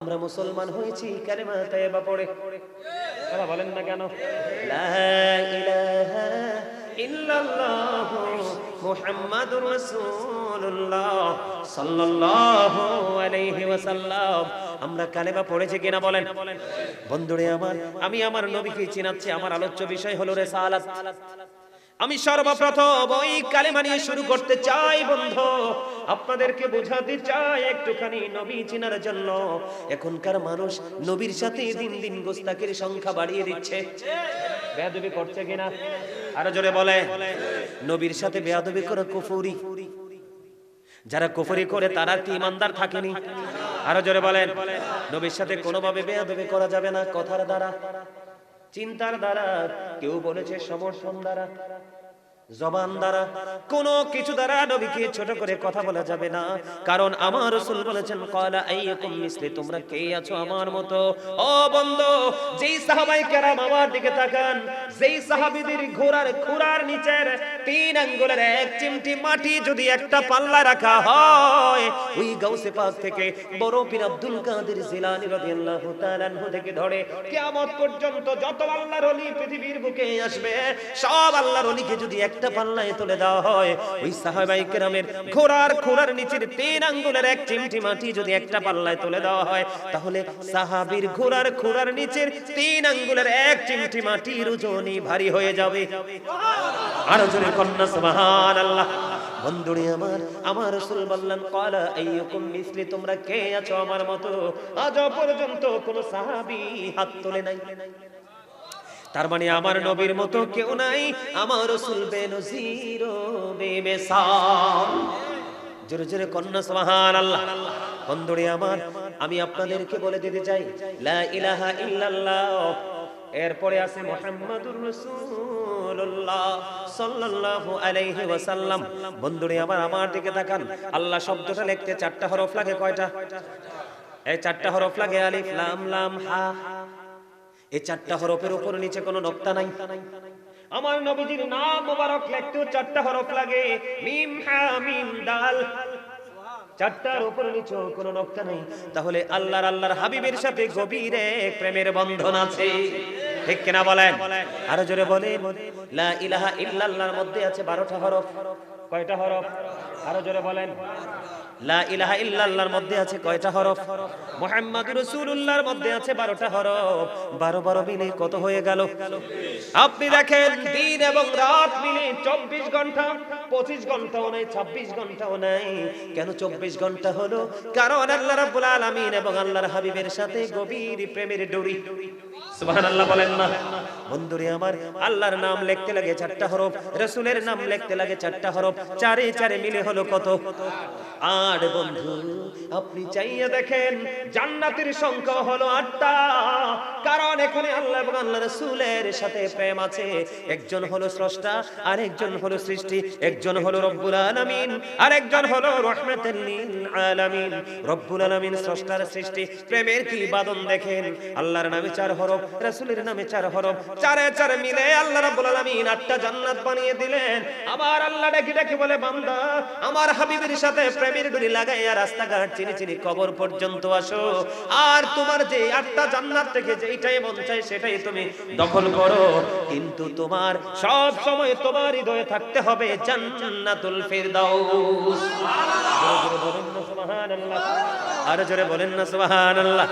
আমরা মুসলমান হয়েছি কালেমা তাইয়্যিবা পড়ে। কথা বলেন না কেন? লা ইলাহা ইল্লাল্লাহ মুহাম্মাদুর রাসূলুল্লাহ সাল্লাল্লাহু আলাইহি ওয়াসাল্লাম। আমরা কালেমা পড়েছি কিনা বলেন? বন্ধুরে আমার, আমি আমার নবীকে চিনাচ্ছি। আমার আলোচ্য বিষয় হলো রিসালাত। আমি সর্বপ্রথম ওই কালেমা নিয়ে শুরু করতে চাই বন্ধু। আপনাদেরকে বোঝাতে চাই একটুখানি নবী চিনার জন্য। এখনকার মানুষ নবীর সাথে দিন দিন গোস্তাকের সংখ্যা বাড়িয়ে দিচ্ছে। বেয়াদবি করছে কিনা? আরো জোরে বলে। নবীর সাথে বেয়াদবি করা কুফরি। যারা কুফরি করে তারা কি ইমানদার থাকেনি? আরো জোরে বলেন। নবীর সাথে কোনোভাবে বেয়াদবি করা যাবে না, কথার দ্বারা, চিন্তার দ্বারা, কেউ বলেছে সমর্থন দ্বারা, জবান দ্বারা, কোনো কিছু দ্বারা নবীকে ছোট করে কথা বলা যাবে না। কারণ আমার রাসূল বলেছেন ক্বালা আইয়াকুম মিসলি, তোমরা কে আছো আমার মতো? ও বন্ধু, যেই সাহাবায়ে কেরাম আমার দিকে তাকান, যেই সাহাবীদের ঘোড়ার খুরার নিচের 3 আঙ্গুলের এক চিমটি মাটি যদি একটা পাল্লা রাখা হয়, ওই গাউসে পাক থেকে বড় পীর আব্দুল কাদের জিলানী রাদিয়াল্লাহু তাআলা আনহু থেকে ধরে কিয়ামত পর্যন্ত যত আল্লাহর ওলি পৃথিবীর বুকে আসবে, সব আল্লাহর ওলিকে যদি একটা পাল্লায় তুলে দেওয়া হয়, ওই সাহাবায়ে কেরামের ঘোড়ার খুরার নিচের 3 আঙ্গুলের এক চিমটি মাটি যদি একটা পাল্লায় তুলে দেওয়া হয়, তাহলে সাহাবীর ঘোড়ার খুরার নিচের 3 আঙ্গুলের এক চিমটি মাটির ওজনই ভারী হয়ে যাবে। আর জোরে কন্না সুবহানাল্লাহ। বন্ধুরে আমার, আমার রাসূল বললেন ক্বালা আইয়াকুম মিসলি, তোমরা কে আছো আমার মতো? আজ পর্যন্ত কোন সাহাবী হাত তোলে নাই। তার মানে আমার নবীর মতো কেউ নাই। আমার রাসূল বেনজির ও বেমিসাল। জোরে জোরে কন্না সুবহানাল্লাহ। বন্ধুরে আমার, আমি আপনাদেরকে বলে দিতে চাই লা ইলাহা ইল্লাল্লাহ, এরপরে আছে মুহাম্মাদুর রাসূলুল্লাহ সাল্লাল্লাহু আলাইহি ওয়াসাল্লাম। বন্ধুরে আমার, আমার দিকে তাকান। আল্লাহ শব্দটা লিখতে 4টা হরফ লাগে। কয়টা? এই 4টা হরফ লাগে। আলিফ লাম লাম হা। এই 4টা হরফের উপর নিচে কোনো নকতা নাই। আমার নবীজির নাম মোবারক লিখতেও 4টা হরফ লাগে। মিম হা মিম দাল। 4টার উপর নিচে কোনো নকতা নাই। তাহলে আল্লাহর হাবিবের সাথে গভীর এক প্রেমের বন্ধন আছে। ঠিক কিনা বলেন? আরো জোরে বলে। লা ইলাহা ইল্লাল্লাহর মধ্যে আছে 12টা হরফ। কয়টা হরফ? আরো জোরে বলেন। লা ইলাহা ইল্লাল্লাহর মধ্যে আছে কয়টা হরফ? মুহাম্মাদুর রাসূলুল্লাহর মধ্যে আছে 12টা হরফ। 12 মিলে কত হয়ে গেল? আপনি দেখেন, দিন এবং রাত মিলে 24 ঘন্টা। 25 ঘন্টাও নাই, 26 ঘন্টাও নাই। কেন 24 ঘন্টা হলো? কারণ আল্লাহ রাব্বুল আলামিন এবং আল্লাহর হাবিবের সাথে গভীর প্রেমের ডোরি। সুবহানাল্লাহ বলেন না? বন্ধুরে আমার, আল্লাহর নাম লিখতে লাগে 4টা হরফ, রাসূলের নাম লিখতে লাগে 4টা হরফ। 4 এ 4 মিলে হলো কত? 8। বন্ধু, আপনি চাইয়ে দেখেন, জান্নাতের সংখ্যা হলো 8টা। কারণ এখানে আল্লাহ এবং আল্লাহর রাসূলের সাথে প্রেম আছে। একজন হলো স্রষ্টা, আরেকজন হলো সৃষ্টি। একজন হলো রব্বুল আলামিন, আরেকজন হলো রাহমাতুল লিল আলামিন। রব্বুল আলামিন স্রষ্টার সৃষ্টি, প্রেমের কি বাঁধন দেখেন। আল্লাহর নামে 4 হরফ, রাসূলের নামে 4 হরফ। 4 এ 4 মিলে আল্লাহ রাব্বুল আলামিন 8টা জান্নাত বানিয়ে দিলেন। আবার আল্লাহ ডেকে ডেকে বলে, বান্দা আমার হাবিবের সাথে প্রেমের ডুরি লাগাইয়া রাস্তাঘাট চিনি চিনি কবর পর্যন্ত আসো। আর তোমার যে 8টা জান্নাত থেকে যেইটাই মন চায় সেটাই তুমি দখল করো। কিন্তু তোমার সব সময় তোমার হৃদয়ে থাকতে হবে জান্নাতুল ফিরদাউস। সুবহানাল্লাহ। আর জোরে বলেন না সুবহানাল্লাহ।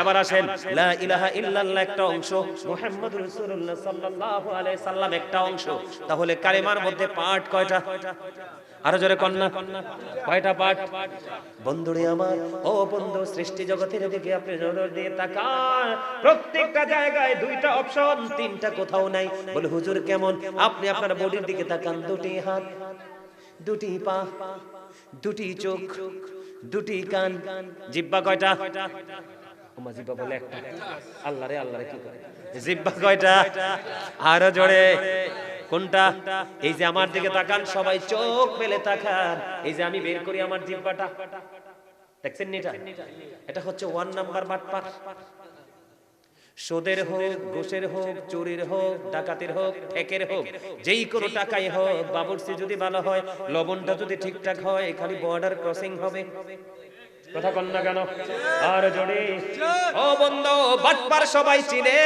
এবার আসেন, লা ইলাহা ইল্লাল্লাহ একটা অংশ, মুহাম্মাদুর রাসূলুল্লাহ সাল্লাল্লাহু আলাইহি সাল্লাম একটা অংশ। তাহলে কালেমার মধ্যে পার্ট কয়টা? আরো জোরে কন্না, কয়টা পার্ট? বন্ধুরে আমার, ও বন্ধু, সৃষ্টি জগতের দিকে আপনি নজর দিয়ে তাকান। প্রত্যেকটা জায়গায় 2টা অপশন, 3টা কোথাও নাই। বলে হুজুর কেমন? আপনি আপনার বডির দিকে তাকান। 2টি হাত, 2টি পা, 2টি চোখ, 2টি কান। জিহ্বা কয়টা? ওমা জিহ্বা বলে একটা। আল্লাহ রে আল্লাহ রে, কি করে? জিহ্বা কয়টা? আরো জোরে। কোনটা? এই যে আমার দিকে তাকান, সবাই চোখ মেলে তাকান। এই যে আমি বের করি আমার জিহ্বাটা, দেখছেন এটা? এটা হচ্ছে 1 নাম্বার বাটপার। সুদের হোক, ঘুষের হোক, চুরির হোক, ডাকাতির হোক, ঠেকের হোক, যেই কোনো টাকাই হোক, বাবুর্চি যদি ভালো হয়, লবণটা যদি ঠিকঠাক হয়, খালি বর্ডার ক্রসিং হবে। কথা কন না কেন? আর জোরে। ও বন্ধু, বাটপার সবাই চিনে,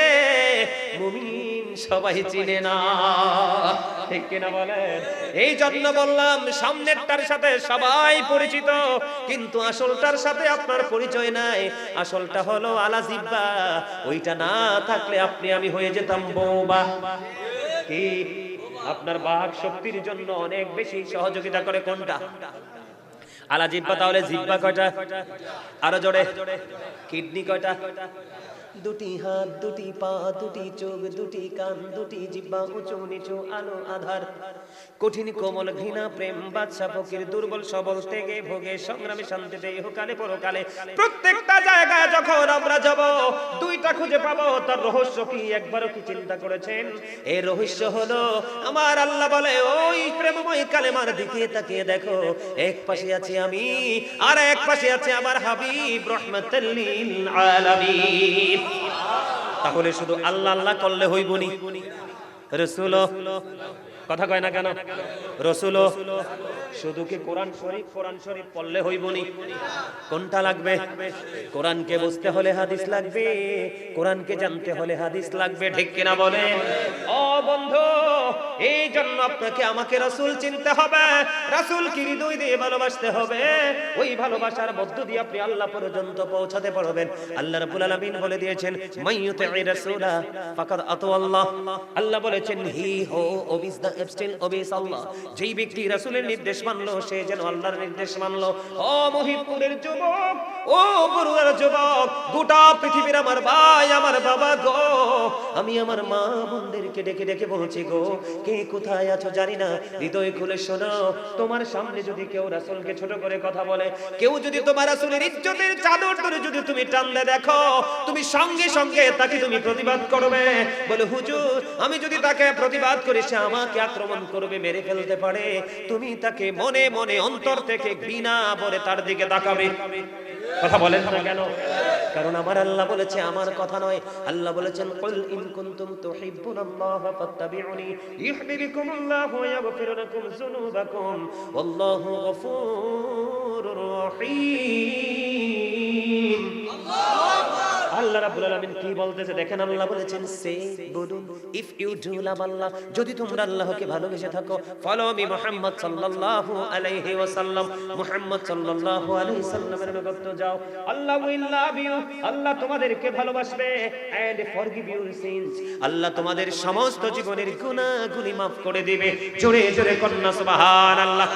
মুমিন সবাই চিনে না, ঠিক কিনা বলেন? এই জন্য বললাম সামনেরটার সাথে সবাই পরিচিত, কিন্তু আসলটার সাথে আপনার পরিচয় নাই। আসলটা হলো আলা জিব্বা, ওইটা না থাকলে আপনি আমি হয়ে যেতাম বোবা। কি আপনার বাক শক্তির জন্য অনেক বেশি সহযোগিতা করে কোনটা? আলা জিব্বা। তাহলে জিব্বা কয়টা? আরো জোরে। কিডনি কয়টা? দুটি হাত, দুটি পা, দুটি চোখ, দুটি কান, দুটি জিহ্বা, উঁচু নিচু, আলো আধার, কঠিন কোমল, ঘৃণা প্রেম, বাদশা ফকির, দুর্বল সবল, ত্যাগে ভোগে, সংগ্রামে শান্তিতে, ইহকালে পরকালে, প্রত্যেকটা জায়গায় যখন আমরা যাব দুইটা খুঁজে পাবো। তার রহস্য কি একবারও কি চিন্তা করেছেন? এই রহস্য হলো আমার আল্লাহ বলে, ওই প্রেমময় কালেমার দিকে তাকিয়ে দেখো, এক পাশে আছি আমি, আর এক পাশে আছে আমার হাবিব রাহমাতাল লিল আলামিন। তাহলে শুধু আল্লাহ আল্লাহ করলে হইবনি, রাসূল কথা কয় না কেন? রাসূল শুধু কি কোরআন শরীফ পড়লে হইবনি? কোনটা লাগবে? কোরআনকে বুঝতে হলে হাদিস লাগবে, কোরআনকে জানতে হলে হাদিস লাগবে, ঠিক কিনা বলেন? ও বন্ধু, এই জন্য আপনাকে আমাকে রাসূল চিনতে হবে, রাসূলকে হৃদয় দিয়ে ভালোবাসতে হবে। ওই ভালোবাসার মধ্য দিয়ে আপনি আল্লাহ পর্যন্ত পৌঁছাতে পারবেন। আল্লাহ রাব্বুল আলামিন বলে দিয়েছেন, মাইয়ুতি'ir রাসূলা ফাকাদ আতা আল্লাহ। আল্লাহ বলেছেন, হি হু ওবিস দ্য এবস্টিল ওবিস আল্লাহ। যেই ব্যক্তি রাসূলের নির্দেশ মানলো সে যেন আল্লাহর নির্দেশ মানলো। ও মহিপুরের যুবক, ও বড়ুয়ার যুবক, গোটা পৃথিবীর আমার ভাই, আমার বাবা গো, আমি আমার মা বোনদেরকে ডেকে ডেকে বলছি গো, কে কোথায় আছো জানি না, হৃদয় খুলে শোনো। তোমার সামনে যদি কেউ রাসূলকে ছোট করে কথা বলে, কেউ যদি তোমার রাসূলের ইজ্জতের চাদর ধরে যদি তুমি টানলে দেখো, তুমি সঙ্গে সঙ্গে তাকে তুমি প্রতিবাদ করবে। বলে হুজুর, আমি যদি তাকে প্রতিবাদ করি সে আমাকে আক্রমণ করবে, মেরে ফেলতে পারে। তুমি তাকে মনে মনে অন্তর থেকে ঘৃণা ভরে তার দিকে তাকাবে। কথা বলেন না কেন? কারণ আমার আল্লাহ বলেছে, আমার কথা নয়, আল্লাহ বলেছেন, কুল ইন কুনতুম তুহিব্বুনাল্লাহ ফাত্তাবিউনি ইউহিব্বুকুমুল্লাহু ওয়া ইয়াগফির লাকুম যুনুবাকুম ওয়াল্লাহু গফুরুর রহিম। আল্লাহ রাব্বুল আলামিন কি বলতেছে দেখেন? আল্লাহ বলেছেন, সে বলুন, ইফ ইউ ডু লাভ আল্লাহ, যদি তোমরা আল্লাহকে ভালোবেসে থাকো, ফলো মি মুহাম্মদ সাল্লাল্লাহু আলাইহি ওয়াসাল্লাম, মুহাম্মদ সাল্লাল্লাহু আলাইহি সাল্লামের নিকট যাও, আল্লাহ উইল লাভ ইউ, আল্লাহ তোমাদেরকে ভালোবাসবে, এন্ড ফরগিভ ইউর সিনস, আল্লাহ তোমাদের সমস্ত জীবনের গুনাহগুলি maaf করে দিবে। জোরে জোরে কন্না সুবহানাল্লাহ,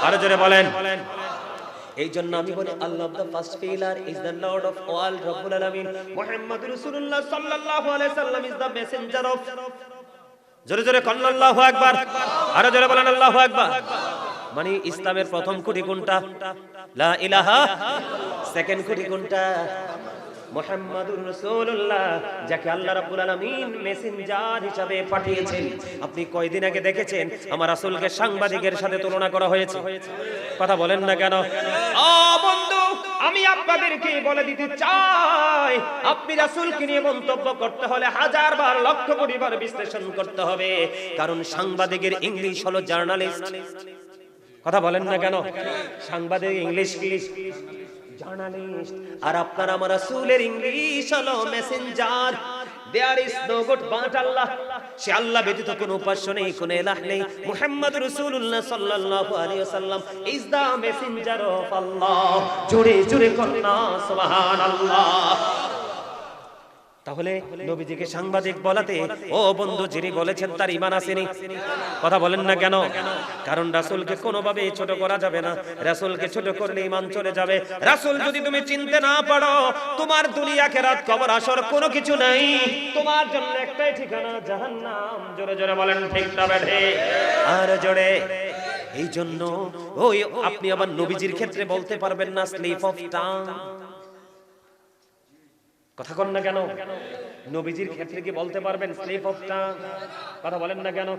আর জোরে বলেন। এই জন্য আমি বলি, Allah the first pillar is the lord of all, রব্বুল আলামিন মুহাম্মদুর রাসূলুল্লাহ সাল্লাল্লাহু আলাইহি সাল্লাম ইজ দ্য মেসেঞ্জার অফ। জোরে জোরে কন্না আল্লাহু আকবার, আর জোরে বলেন আল্লাহু আকবার। মানে ইসলামের প্রথম খুঁটি কোনটা? লা ইলাহা। সেকেন্ড খুঁটি কোনটা? মুহাম্মাদুর রাসূলুল্লাহ, যাকে আল্লাহ রাব্বুল আলামিন মেসেঞ্জার হিসাবে পাঠিয়েছেন। আপনি কয়দিন আগে দেখেছেন আমার রাসূলকে সাংবাদিকের সাথে তুলনা করা হয়েছে? কথা বলেন না কেন? ও বন্ধু, আমি আপনাদেরকে বলে দিতে চাই, আপনি রাসূলকে নিয়ে মন্তব্য করতে হলে হাজার বার লক্ষ কোটি বার বিশ্লেষণ করতে হবে। কারণ সাংবাদিকের ইংলিশ হলো জার্নালিস্ট। কথা বলেন না কেন? সাংবাদিক ইংলিশ কি? জার্নালিস্ট। আর আপনার আমার রাসূলের ইংলিশ হলো Messenger. There is no God but Allah. সে আল্লাহ ব্যতীত কোনো উপাস্য নেই, কোনো ইলাহ নেই। মুহাম্মদুর রাসূলুল্লাহ সাল্লাল্লাহু আলাইহি ওয়াসাল্লাম ইজ দা মেসেঞ্জার অফ আল্লাহ। জোরে জোরে কন্না সুবহানাল্লাহ। তাহলে নবীজিকে সাংবাদিক বলাতে, ও বন্ধু, যিনি বলেছেন তার ঈমান আসেনি। কথা বলেন না কেন? কারণ রাসূলকে কোনোভাবে ছোট করা যাবে না। রাসূলকে ছোট করলে ঈমান চলে যাবে। রাসূল যদি তুমি চিনতে না পারো, তোমার দুনিয়া আখিরাত কবর আসর কোনো কিছু নাই। তোমার জন্য একটাই ঠিকানা, জাহান্নাম। জোরে জোরে বলেন ঠিক না বেঠে? আর জোরে। এই জন্য ওই আপনি আবার নবীজির ক্ষেত্রে বলতে পারবেন না স্লিপ অফ টাং। কথা কন না কেন? নবীজির ক্ষেত্রে কি বলতে পারবেন স্লিপ অফ টাং? কথা বলেন না কেন?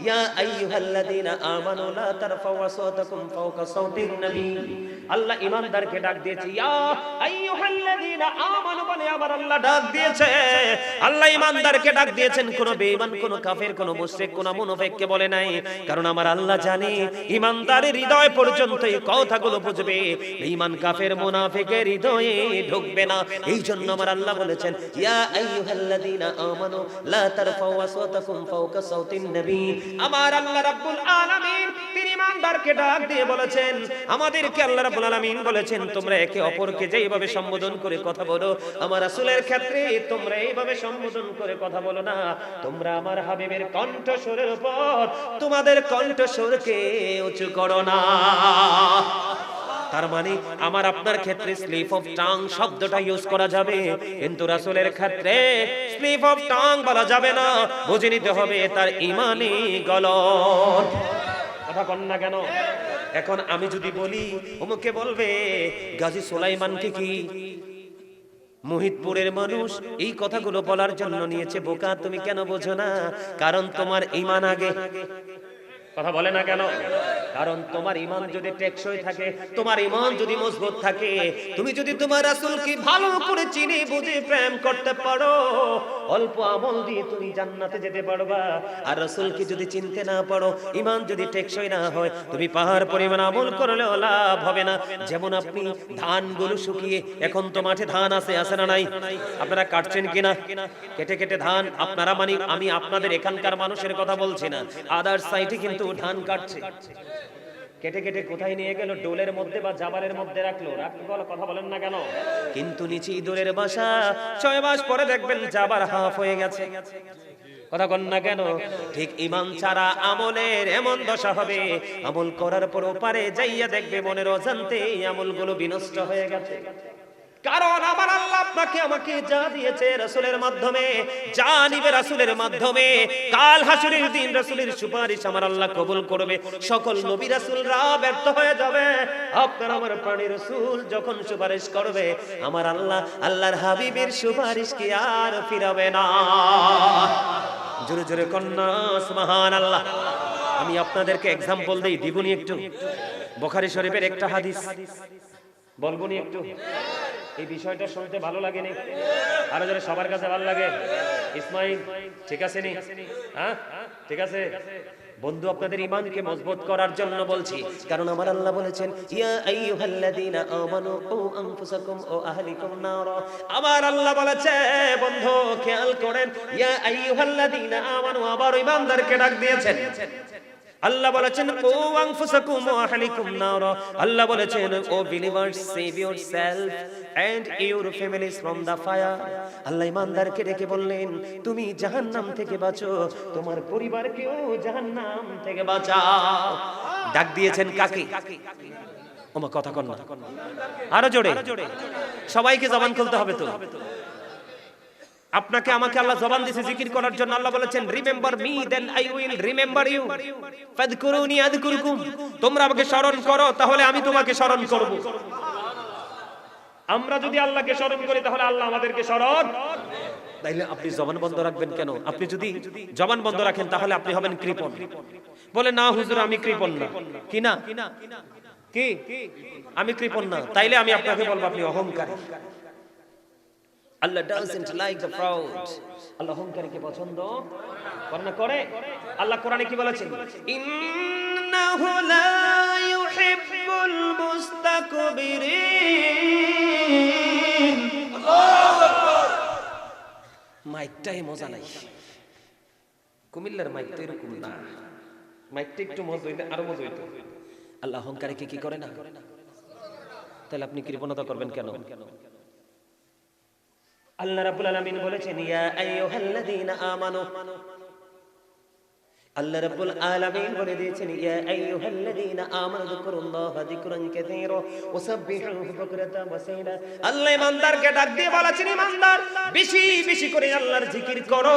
ইয়া আইয়ুহাল্লাযীনা আমানু লা তারফাউ আসাওতাকুম ফাওকা সাওতিন নবী। আল্লাহ ঈমানদারকে ডাক দিয়েছে, ইয়া আইয়ুহাল্লাযীনা আমানু বলে আমার আল্লাহ ডাক দিয়েছে। আল্লাহ ঈমানদারকে ডাক দিয়েছেন, কোন বেঈমান, কোন কাফের, কোন মুশরিক, কোন মুনাফিককে বলে নাই। কারণ আমার আল্লাহ জানে ঈমানদারের হৃদয় পর্যন্ত এই কথাগুলো বুঝবে, বেঈমান, কাফের, মুনাফিকের হৃদয়ে ঢুকবে না। এই জন্য আমার আল্লাহ বলেছেন, ইয়া আইয়ুহাল্লাযীনা আমানু লা তারফাউ আসওয়াতাকুম ফাওকা সাওতিন নবী। আমার আল্লাহ রাব্বুল আলামিন তিনি ঈমানদারকে ডাক দিয়ে বলেছেন, আমাদেরকে আল্লাহ রাব্বুল আলামিন বলেছেন, তোমরা একে অপরকে যেইভাবে সম্বোধন করে কথা বলো, আমার রাসূলের ক্ষেত্রে তোমরা এইভাবে সম্বোধন করে কথা বলো না। তোমরা আমার হাবিবের কণ্ঠস্বরের উপর তোমাদের কণ্ঠস্বরকে উঁচু করো না। তার মানে আমার আপনার ক্ষেত্রে স্লিপ অফ টাং শব্দটা ইউজ করা যাবে, কিন্তু রাসূলের ক্ষেত্রে স্লিপ অফ টাং বলা যাবে না। বুঝে নিতে হবে তার ঈমানে গলদ। কথা কন না কেন? এখন আমি যদি বলি, ওমকে বলবে গাজী সুলাইমানকে কি মুহিতপুরের মানুষ এই কথাগুলো বলার জন্য নিয়েছে? বোকা, তুমি কেন বোঝো না? কারণ তোমার ঈমান আগে। কথা বলে না কেন? কারণ তোমার ঈমান যদি টেকসই থাকে, তোমার ঈমান যদি মজবুত থাকে, তুমি যদি তোমার রাসূলকে ভালো করে চিনে বুঝে প্রেম করতে পারো, অল্প আমল দিয়ে তুমি জান্নাতে যেতে পারবা। আর রাসূলকে যদি চিনতে না পারো, ঈমান যদি টেকসই না হয়, তুমি পাহাড় পরিমাণ আমল করলেও লাভ হবে না। যেমন আপনি ধানগুলো শুকিয়ে, এখন তো মাঠে ধান আছে না নাই? আপনারা কাটছেন কিনা? কেটে কেটে ধান আপনারা, মানে আমি আপনাদের এখানকার মানুষের কথা বলছি না, আদার সাইডে কিন্তু ধান কাটছে। কেটে কেটে কোথায় নিয়ে গেল? ডোলের মধ্যে বা জাবারের মধ্যে রাখলো। কথা বলেন না কেন? কিন্তু নিচে ইঁদুরের বাসা। 6 মাস পরে দেখবেন জাবার হাফ হয়ে গেছে। কথা কন না কেন? ঠিক ঈমান ছাড়া আমলের এমন দশা হবে, আমল করার পরও পারে যাইয়া দেখবে মনের অজান্তে আমলগুলো বিনষ্ট হয়ে গেছে। কারণ আমার আল্লাহ আপনাকে আমাকে যা দিয়েছে রাসূলের মাধ্যমে, যা নিবে রাসূলের মাধ্যমে, কাল হাসরের দিন রাসূলের সুপারিশ আমার আল্লাহ কবুল করবে। সকল নবী রাসূলরা ব্যর্থ হয়ে যাবে, আপনার আমার প্রাণের রাসূল যখন সুপারিশ করবে, আমার আল্লাহ আল্লাহর হাবিবের সুপারিশ কি আর ফিরাবে না। জোরে জোরে কন্যা সুবহানাল্লাহ। আমি আপনাদেরকে एग्जांपल দেই, দিবনি একটু? বুখারী শরীফের একটা হাদিস বলবো নি একটু? এই বিষয়টা শুনতে ভালো লাগে নি? আরো যারা সবার কাছে ভালো লাগে? ইসমাইল ঠিক আছে নি? হ্যাঁ ঠিক আছে বন্ধু, আপনাদের ঈমানকে মজবুত করার জন্য বলছি। কারণ আমার আল্লাহ বলেছেন, ইয়া আইয়ুহাল্লাযীনা আমানু কু আনফুসাকুম ওয়া আহলিকুম নারা। আমার আল্লাহ বলেছে, বন্ধু খেয়াল করেন, ইয়া আইয়ুহাল্লাযীনা আমানু, আবার ঈমানদারকে ডাক দিয়েছেন। আল্লাহ বলেছেন কু আনফুসাকুম ওয়া আহলিকুম নারা। আল্লাহ বলেছেন, O believers, save yourself and your families from the fire. আল্লাহ ঈমানদারকে ডেকে বললেন, তুমি জাহান্নাম থেকে বাঁচো, তোমার পরিবারকেও জাহান্নাম থেকে বাঁচাও। ডাক দিয়েছেন কাকে? ওমা কথা কন না, আরো জোরে। সবাইকে জবান খুলতে হবে তো। আপনাকে আমাকে আল্লাহ জবান দিয়েছে জিকির করার জন্য। আল্লাহ বলেছেন, remember me then I will remember you, ফাযকুরুনি আযকুরকুম। তোমরা আমাকে স্মরণ করো, তাহলে আমি তোমাকে স্মরণ করব। আমরা যদি আল্লাহকে স্মরণ করি, তাহলে আল্লাহ আমাদেরকে স্মরণ। তাইলে আপনি জবান বন্ধ রাখবেন কেন? আপনি যদি জবান বন্ধ রাখেন, তাহলে আপনি হবেন কৃপণ। বলে না হুজুর, আমি কৃপণ না। কি না? কি আমি কৃপণ না? তাইলে আমি আপনাকে বলবো আপনি অহংকারী। Allah doesn't like the proud. আল্লাহ অহংকারীকে পছন্দ করে না। করে আল্লাহ কোরআনে কি বলেছেন? ইন্নাহু লা ইউহিব্বুল মুস্তাকবিরিন। আল্লাহু আকবার। মাইকটাই মজা নাই। কুমিল্লার মাইক তো এরকম না, মাইকটা একটু মজা হইলে আরো মজা হইতো। আল্লাহ অহংকারীকে কি করে না? তাহলে আপনি কৃপণতা করবেন কেন? আল্লাহ রাব্বুল আলামিন বলেছেন, ইয়া আইয়ুহাল্লাযীনা আমানু আল্লাহ রাব্বুল আলামিন বলে দিয়েছেন, ইয়া আইয়ুহাল্লাযীনা আমানু যিকুরুল্লাহা যিকরান কাসীরা ওয়াসাব্বিহুহু বুকরাতান ওয়া আসীলা। আল্লাহ ইমানদারকে ডাক দিয়ে বলেছেন, ইমানদার বেশি বেশি করে আল্লাহর জিকির করো,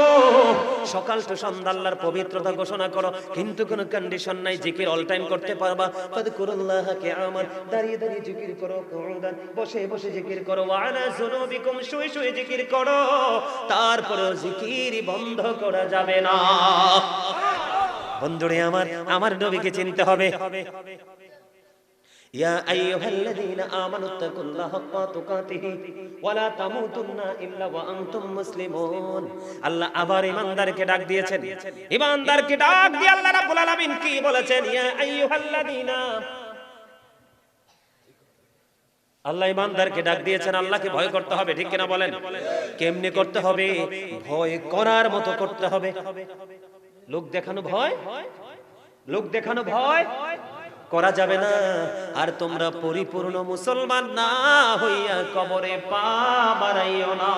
সকাল টু সন্ধ্যা আল্লাহর পবিত্রতা ঘোষণা করো, কিন্তু কোনো কন্ডিশন নাই, জিকির অল টাইম করতে পারবা। ফাযকুরুল্লাহা কিয়ামান, দাঁড়িয়ে দাঁড়িয়ে জিকির করো, কুউদান বসে বসে জিকির করো, ওয়া আলা যুনুবিকুম শুয়ে শুয়ে জিকির করো, তারপরেও জিকির বন্ধ করা যাবে না। বন্ধুরে আমার, আমার নবীকে চিনতে হবে। ইয়া আইয়ুহাল্লাযীনা আমানুত্তাকুল্লাহা হাক্কা তুকাতিহি ওয়া লা তামুতুন্না ইল্লা ওয়া আনতুম মুসলিমুন। আল্লাহ আবার ইমানদারকে ডাক দিয়েছেন। ইমানদারকে ডাক দিয়ে আল্লাহ রাব্বুল আলামিন কি বলেছেন? ইয়া আইয়ুহাল্লাযীনা, আল্লাহ ইমানদারকে ডাক দিয়েছেন। আল্লাহকে ভয় করতে হবে, ঠিক কিনা বলেন? কেমনে করতে হবে? ভয় করার মতো করতে হবে। লোক দেখানো ভয়, লোক দেখানো ভয় করা যাবে না। আর তোমরা পরিপূর্ণ মুসলমান না হইয়া কবরে পা বাড়াইও না।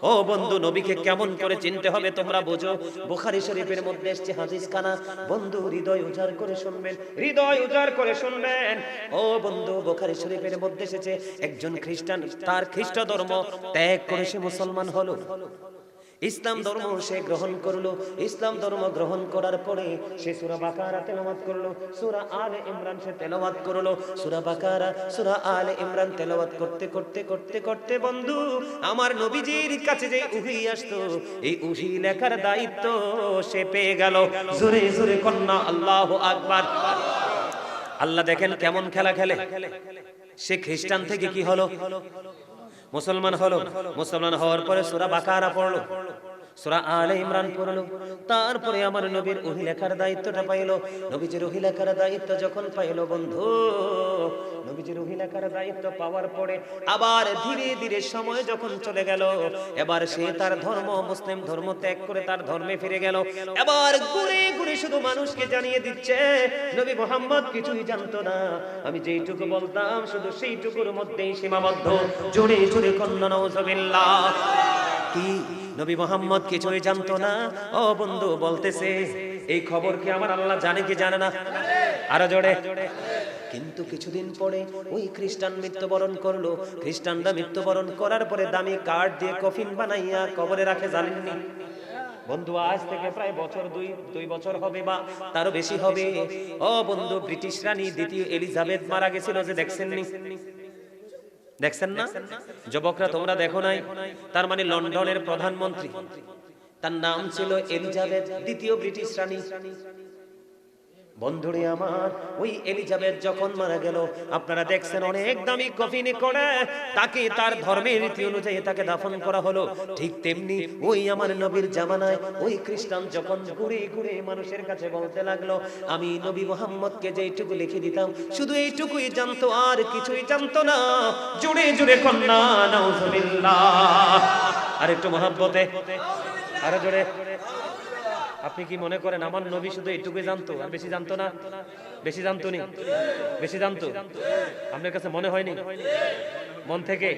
ও বন্ধু, নবীকে কেমন করে চিনতে হবে তোমরা বুঝো। বুখারী শরীফের মধ্যে এসেছে হাদিস খানা। বন্ধু হৃদয় উজাড় করে শুনবেন, হৃদয় উজাড় করে শুনবেন। ও বন্ধু, বুখারী শরীফের মধ্যে এসেছে একজন খ্রিস্টান তার খ্রিস্ট ধর্ম ত্যাগ করে সে মুসলমান হলো, ইসলাম ধর্ম সে গ্রহণ করলো। ইসলাম ধর্ম গ্রহণ করার পরে সে সূরা বাকারা তেলাওয়াত করলো, সূরা আলে ইমরান সে তেলাওয়াত করলো। সূরা বাকারা, সূরা আলে ইমরান তেলাওয়াত করতে করতে করতে করতে বন্ধু আমার নবীজির কাছে যে উহি আসতো, এই উহি লেখার দায়িত্ব সে পেয়ে গেল। জোরে জোরে কন্যা আল্লাহু আকবার। আল্লাহ দেখেন কেমন খেলা খেলে। সে খ্রিস্টান থেকে কি হলো? মুসলমান হলো। মুসলমান হওয়ার পরে সূরা বাকারা পড়লো, সূরা আলে ইমরান পড়লো। তারপরে আমার নবীর ওহী লেখার দায়িত্বটা পাইলো। নবীজির ওহী লেখার দায়িত্ব যখন পাইলো বন্ধু, নবীজির ওহী লেখার দায়িত্ব পাওয়ার পরে আবার ধীরে ধীরে সময় যখন চলে গেল, এবার সে তার ধর্ম মুসলিম ধর্ম ত্যাগ করে তার ধর্মে ফিরে গেল। এবার ঘুরে ঘুরে শুধু মানুষকে জানিয়ে দিচ্ছে নবী মুহাম্মদ কিছুই জানতো না, আমি যেইটুকু বলতাম শুধু সেইটুকুর মধ্যেই সীমাবদ্ধ। জোরে জোরে কন্যা নাউজুবিল্লাহ। কি নবী মুহাম্মদ কিছুই জানতো না? ও বন্ধু বলতেছে এই খবর কি আমার আল্লাহ জানে কি জানে না? আরো জোরে। কিন্তু কিছুদিন পরে ওই খ্রিস্টান মৃত্যুবরণ করলো। খ্রিস্টানরা মৃত্যুবরণ করার পরে দামি কাঠ দিয়ে কফিন বানাইয়া কবরে রাখে, জানেননি বন্ধু? আজ থেকে প্রায় দুই বছর হবে বা তারও বেশি হবে। ও বন্ধু, ব্রিটিশ রানী দ্বিতীয় এলিজাবেথ মারা গেছিল, যে দেখছেননি? দেখছেন না? যুবকরা তোমরা দেখো নাই? তার মানে লন্ডনের প্রধানমন্ত্রী, তার নাম ছিল এলিজাবেথ দ্বিতীয় ব্রিটিশ রানী। বন্ধুরে আমার, ওই এলিজাবেথ যখন মারা গেল, আপনারা দেখছেন অনেক দামি কফিনে করে তাকে তার ধর্মের রীতি অনুযায়ী তাকে দাফন করা হলো। ঠিক তেমনি ওই আমার নবীর জামানায় ওই খ্রিস্টান যখন ঘুরে ঘুরে মানুষের কাছে বলতে লাগলো, আমি নবী মুহাম্মদকে যেইটুকু লিখে দিতাম শুধু এইটুকুই জানতো, আর কিছুই জানতো না। জোরে জোরে কন্যা নাউজুবিল্লাহ। আর একটু মহব্বতে, আরো জোরে। আপনি কি মনে করেন আমার নবী শুধু এইটুকুই জানতো আর বেশি জানতো না? বেশি জানতো নি? বেশি জানতো? আপনার কাছে মনে হয়নি মন থেকে?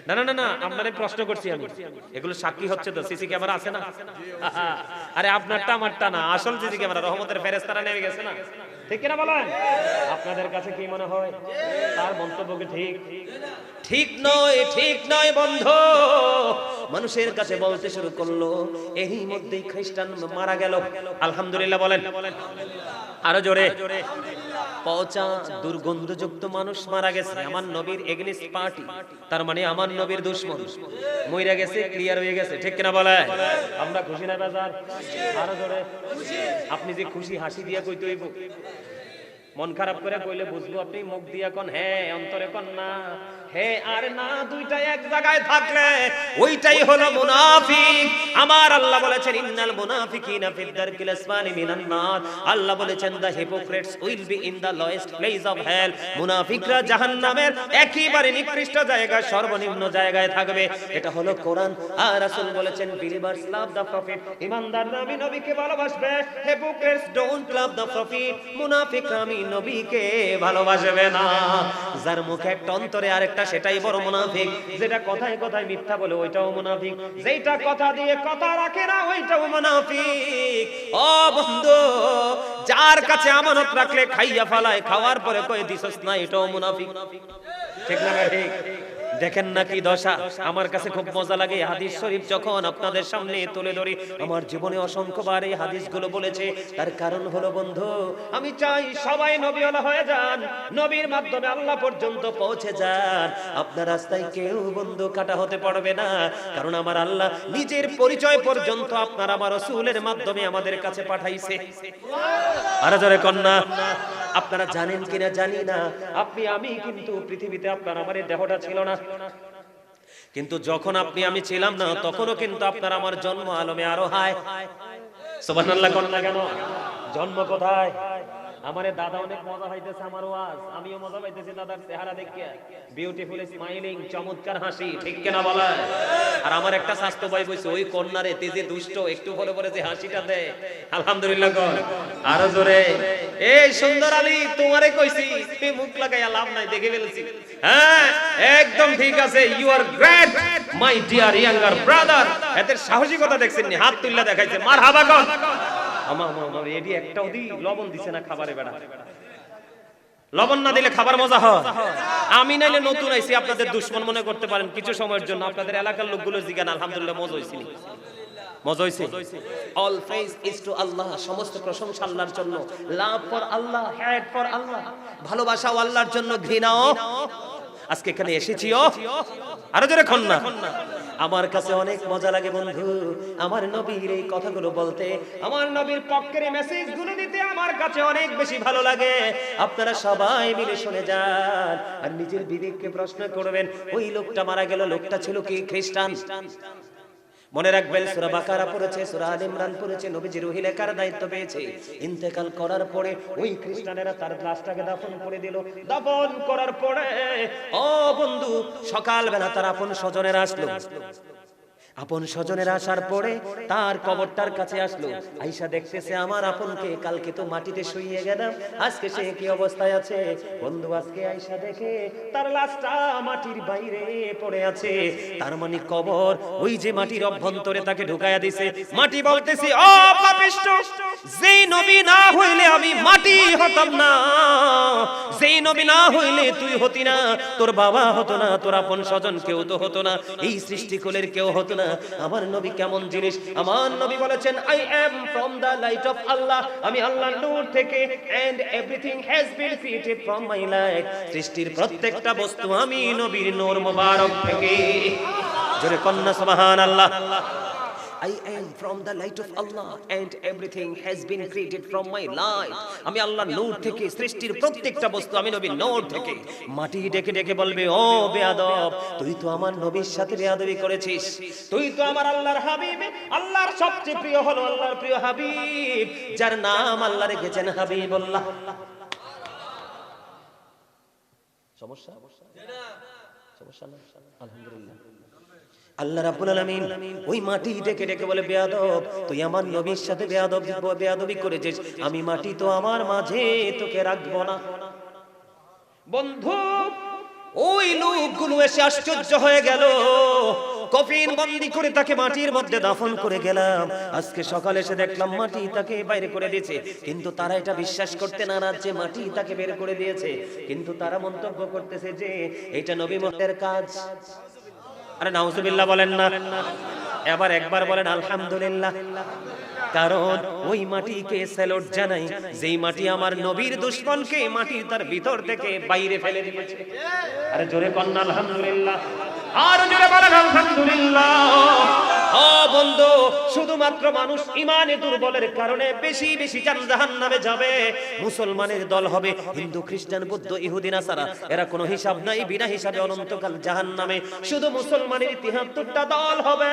না না না না, আপনাদের প্রশ্ন করছি আমি। এগুলো সাক্ষী হচ্ছে তো, সিসি ক্যামেরা আছে না? আরে আপনারটা আমারটা না, আসল সিসি ক্যামেরা। রহমতের ফেরেশতারা নেমে গেছে না, ঠিক কিনা বলেন? আপনাদের কাছে কি মনে হয় তার মন্তব্য কি ঠিক? ঠিক নয়, ঠিক নয় বন্ধু। মানুষের কাছে বলতে শুরু করলো, এরই মধ্যেই খ্রিস্টান মারা গেল। আলহামদুলিল্লাহ বলেন। আরো জোরে। পচা দুর্গন্ধযুক্ত মানুষ মারা গেছে, আমার নবীর এগেইনস্ট পার্টি, তার মানে আমার নবীর দুশমন মইরা গেছে, ক্লিয়ার হয়ে গেছে, ঠিক কিনা বলে? আমরা খুশি না বাজার? আরো জোরে। আপনি যে খুশি হাসি দিয়া কইতে হইব, মন খারাপ করে কইলে বুঝবো আপনি মুখ দিয়া কোন হ্যাঁ, অন্তরে কোন না। হ্যাঁ আর না দুইটা এক জায়গায় থাকলে ওইটাই হলো মুনাফিক। আমার আল্লাহ বলেছেন ইন্নাল মুনাফিকিনা ফিদ দারকিল আসফালি মিনান নার। আল্লাহ বলেছেন the hypocrites will be in the lowest place of hell. মুনাফিকরা জাহান্নামের একেবারে নিকৃষ্ট জায়গায়, সর্বনিম্ন জায়গায় থাকবে। এটা হলো কোরআন। আর রাসূল বলেছেন বিলিভার্স লাভ দা প্রফিট। ইমানদাররা আমি নবীকে ভালোবাসবে, hypocrites don't love the prophet. মুনাফিকরা আমি নবীকে ভালোবাসবে না। যার মুখে একটা অন্তরে আরেকটা আরেকটা সেটাই বড় মুনাফিক। যেটা কথায় কথায় মিথ্যা বলে ওইটাও মুনাফিক, যেটা কথা দিয়ে কথা রাখে না ওইটাও মুনাফিক। ও বন্ধু, যার কাছে আমানত রাখলে খাইয়া ফালায়, খাওয়ার পরে কই দিছস না, এটাও মুনাফিক। ঠিক না ঠিক? দেখেন না কি দশা। আমার কাছে খুব মজা লাগে হাদিস শরীফ যখন আপনাদের সামনে তুলে ধরি। আমার জীবনে অসংখ্যবার এই হাদিসগুলো বলেছে। তার কারণ হলো বন্ধু, আমি চাই সবাই নবীওয়ালা হয়ে যান, নবীর মাধ্যমে আল্লাহ পর্যন্ত পৌঁছে যান। আপনার রাস্তায় কেউ বন্ধু কাটা হতে পারবে না, কারণ আমার আল্লাহ নিজের পরিচয় পর্যন্ত আপনার আমার রাসূলের মাধ্যমে আমাদের কাছে পাঠাইছে। আরে জোরে কন্যা, আপনারা জানেন কিনা জানি না, আপনি আমি কিন্তু পৃথিবীতে আপনার আমার এই দেহটা ছিল না, কিন্তু যখন আপনি আমি ছিলাম না তখনও কিন্তু আপনার আমার জন্ম আলমে আরো হায়। সুবহানাল্লাহ কন্যা কেন? জন্ম কোথায়? আমারে দাদা অনেক মজা পাইতেছে আমার ওয়াজ, আমিও মজা পাইতেছি দাদার চেহারা দেখিয়া। বিউটিফুল স্মাইলিং, চমৎকার হাসি, ঠিক কিনা বলা? আর আমার একটা স্বাস্থ্য ভাই বইছে ওই কন্যারে তেজে দুষ্ট, একটু পরে পরে যে হাসিটা দেয়, আলহামদুলিল্লাহ কর আরো জোরে। এই সুন্দর আলী, তোমারে কইছি তুমি মুখ লাগাইয়া লাভ নাই, দেখে ফেলছি। হ্যাঁ একদম ঠিক আছে, you are great my dear younger brother. এদের সাহসিকতা দেখছেন নি? হাত তুললা দেখাইছে, মারহাবা কর। আমার এডি একটাও দি লবণ দিছে না খাবারে বেড়া। লবণ না দিলে খাবার মজা হয়? আমি নাইলে নতুন আইছি, আপনাদের দুশমন মনে করতে পারেন কিছু সময়ের জন্য। আপনাদের এলাকার লোকগুলো জিগান, আলহামদুলিল্লাহ মজা হইছে নি? মজা হইছে? অল প্রেজ ইজ টু আল্লাহ, সমস্ত প্রশংসা আল্লাহর জন্য। Love for Allah, hate for আল্লাহ, ভালোবাসাও আল্লাহর জন্য, ঘৃণাও। আজকে এখানে এসেছিও আরো জোরে কন্যা। আমার কাছে অনেক মজা লাগে বন্ধু আমার নবীর এই কথাগুলো বলতে, আমার নবীর পক্ষের মেসেজগুলো দিতে আমার কাছে অনেক বেশি ভালো লাগে। আপনারা সবাই মিলে শুনে যান আর নিজের বিবেককে প্রশ্ন করবেন, ওই লোকটা মারা গেল, লোকটা ছিল কি খ্রিস্টান? মনে রাখবেন সূরা বাকারা পড়েছে, সূরা আলে ইমরান পড়েছে, নবীজি রূহি লেখার দায়িত্ব পেয়েছে। ইন্তেকাল করার পরে ওই খ্রিস্টানেরা তার লাশটাকে দাফন করে দিল। দাফন করার পরে ও বন্ধু সকালবেলা তার আপন স্বজনেরা আসলো। আপন স্বজনের আসার পরে তার কবরটার কাছে আসলো। আয়েশা দেখতেছে আমার আপনকে, কালকে তো মাটিতে শুইয়ে গেলাম, আজকে সে কি অবস্থায় আছে। বন্ধু আজকে আয়েশা দেখে তার লাশটা মাটির বাইরে পড়ে আছে। তার মানে কবর ওই যে মাটির অভ্যন্তরে তাকে ঢুকায়া দিছে। মাটি বলতেছে, ও পাপিষ্ঠ, যেই নবী না হইলে আমি মাটি হতাম না, যেই নবী না হইলে তুই হতি না, তোর বাবা হতো না, তোর আপন স্বজন কেউ তো হতো না, এই সৃষ্টিকুলের কেউ হতো না। আমার নবী কেমন জিনিস? আমার নবী বলেছেন, I am from the light of Allah, আমি আল্লাহর নূর থেকে, and everything has been created from my light, সৃষ্টির প্রত্যেকটা বস্তু আমি নবীর নূর মোবারক থেকে। জোরে কন্যা সুবহানাল্লাহ। I am from the light of Allah and everything has been created from my light. আমি আল্লাহর নূর থেকে, সৃষ্টির প্রত্যেকটা বস্তু আমি নবীর নূর থেকে। মাটি ডেকে ডেকে বলবে, ও বেয়াদব, তুই তো আমার নবীর সাথে বেয়াদবি করেছিস, তুই তো আমার আল্লাহর হাবিব, আল্লাহর সবচেয়ে প্রিয় হলো আল্লাহর প্রিয় হাবিব, যার নাম আল্লাহ রেখেছেন হাবিবুল্লাহ। সমস্যা সমস্যা না? আলহামদুলিল্লাহ। আল্লাহ রাব্বুল আলামিন ওই মাটি ডেকে ডেকে বলে, বেয়াদব, তুই আমার নবীর সাথে বেয়াদবি করেছিস, আমি মাটি তো আমার মাঝে তোকে রাখবো না। বন্ধু ওই লোকগুলো এসে আশ্চর্য হয়ে গেল, কফিন বন্দি করে তাকে মাটির মধ্যে দাফন করে গেলাম, আজকে সকালে এসে দেখলাম মাটি তাকে বাইরে করে দিয়েছে। কিন্তু তারা এটা বিশ্বাস করতে নারাজ যে মাটি তাকে বের করে দিয়েছে, কিন্তু তারা মন্তব্য করতেছে যে এটা নবী মুহাম্মদের কাজ। আরে নাউজুবিল্লাহ বলেন না? এবার একবার বলেন আলহামদুলিল্লাহ। কারণ ওই মাটিকে স্যালুট জানাই, যেই মাটি আমার নবীর দুশমনকে মাটির তার ভিতর থেকে বাইরে ফেলে দিয়েছে। আরে জোরে কন্না আলহামদুলিল্লাহ, আর জোরে বলেন আলহামদুলিল্লাহ। ও বন্ধু, শুধুমাত্র মানুষ ইমানে দুর্বলের কারণে বেশি বেশি জাহান্নামে যাবে। মুসলমানের দল হবে হিন্দু, খ্রিস্টান, বৌদ্ধ, ইহুদি, নাসারা, এরা কোনো হিসাব নাই, বিনা হিসাবে অনন্তকাল জাহান্নামে। শুধু মুসলমানের ৭৩টা দল হবে,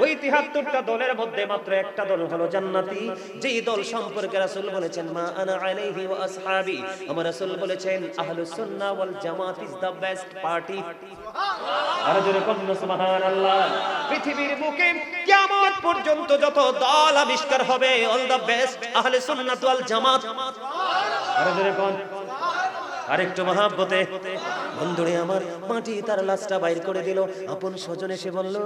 ওই ৭৩টা দলের মধ্যে মাত্র একটা দল হলো জান্নাতি, যেই দল সম্পর্কে রাসূল বলেছেন, মা আনা আলাইহি ওয়া আসহাবি, আমার রাসূল বলেছেন আহলুস সুন্নাহ ওয়াল জামাত ইজ দ্য বেস্ট পার্টি। আর জোরে কন্না সুবহানাল্লাহ। পৃথিবীর বুকে কিয়ামত পর্যন্ত যত দল আবিষ্কার হবে, অল দ্য বেস্ট আহলে সুন্নাত ওয়াল জামাত। আর জোরে কোন আরেকটু মহাব্বতে বন্ধুরে আমার মাটি তার লাশটা বাইর করে দিল। আপন স্বজন এসে বলল,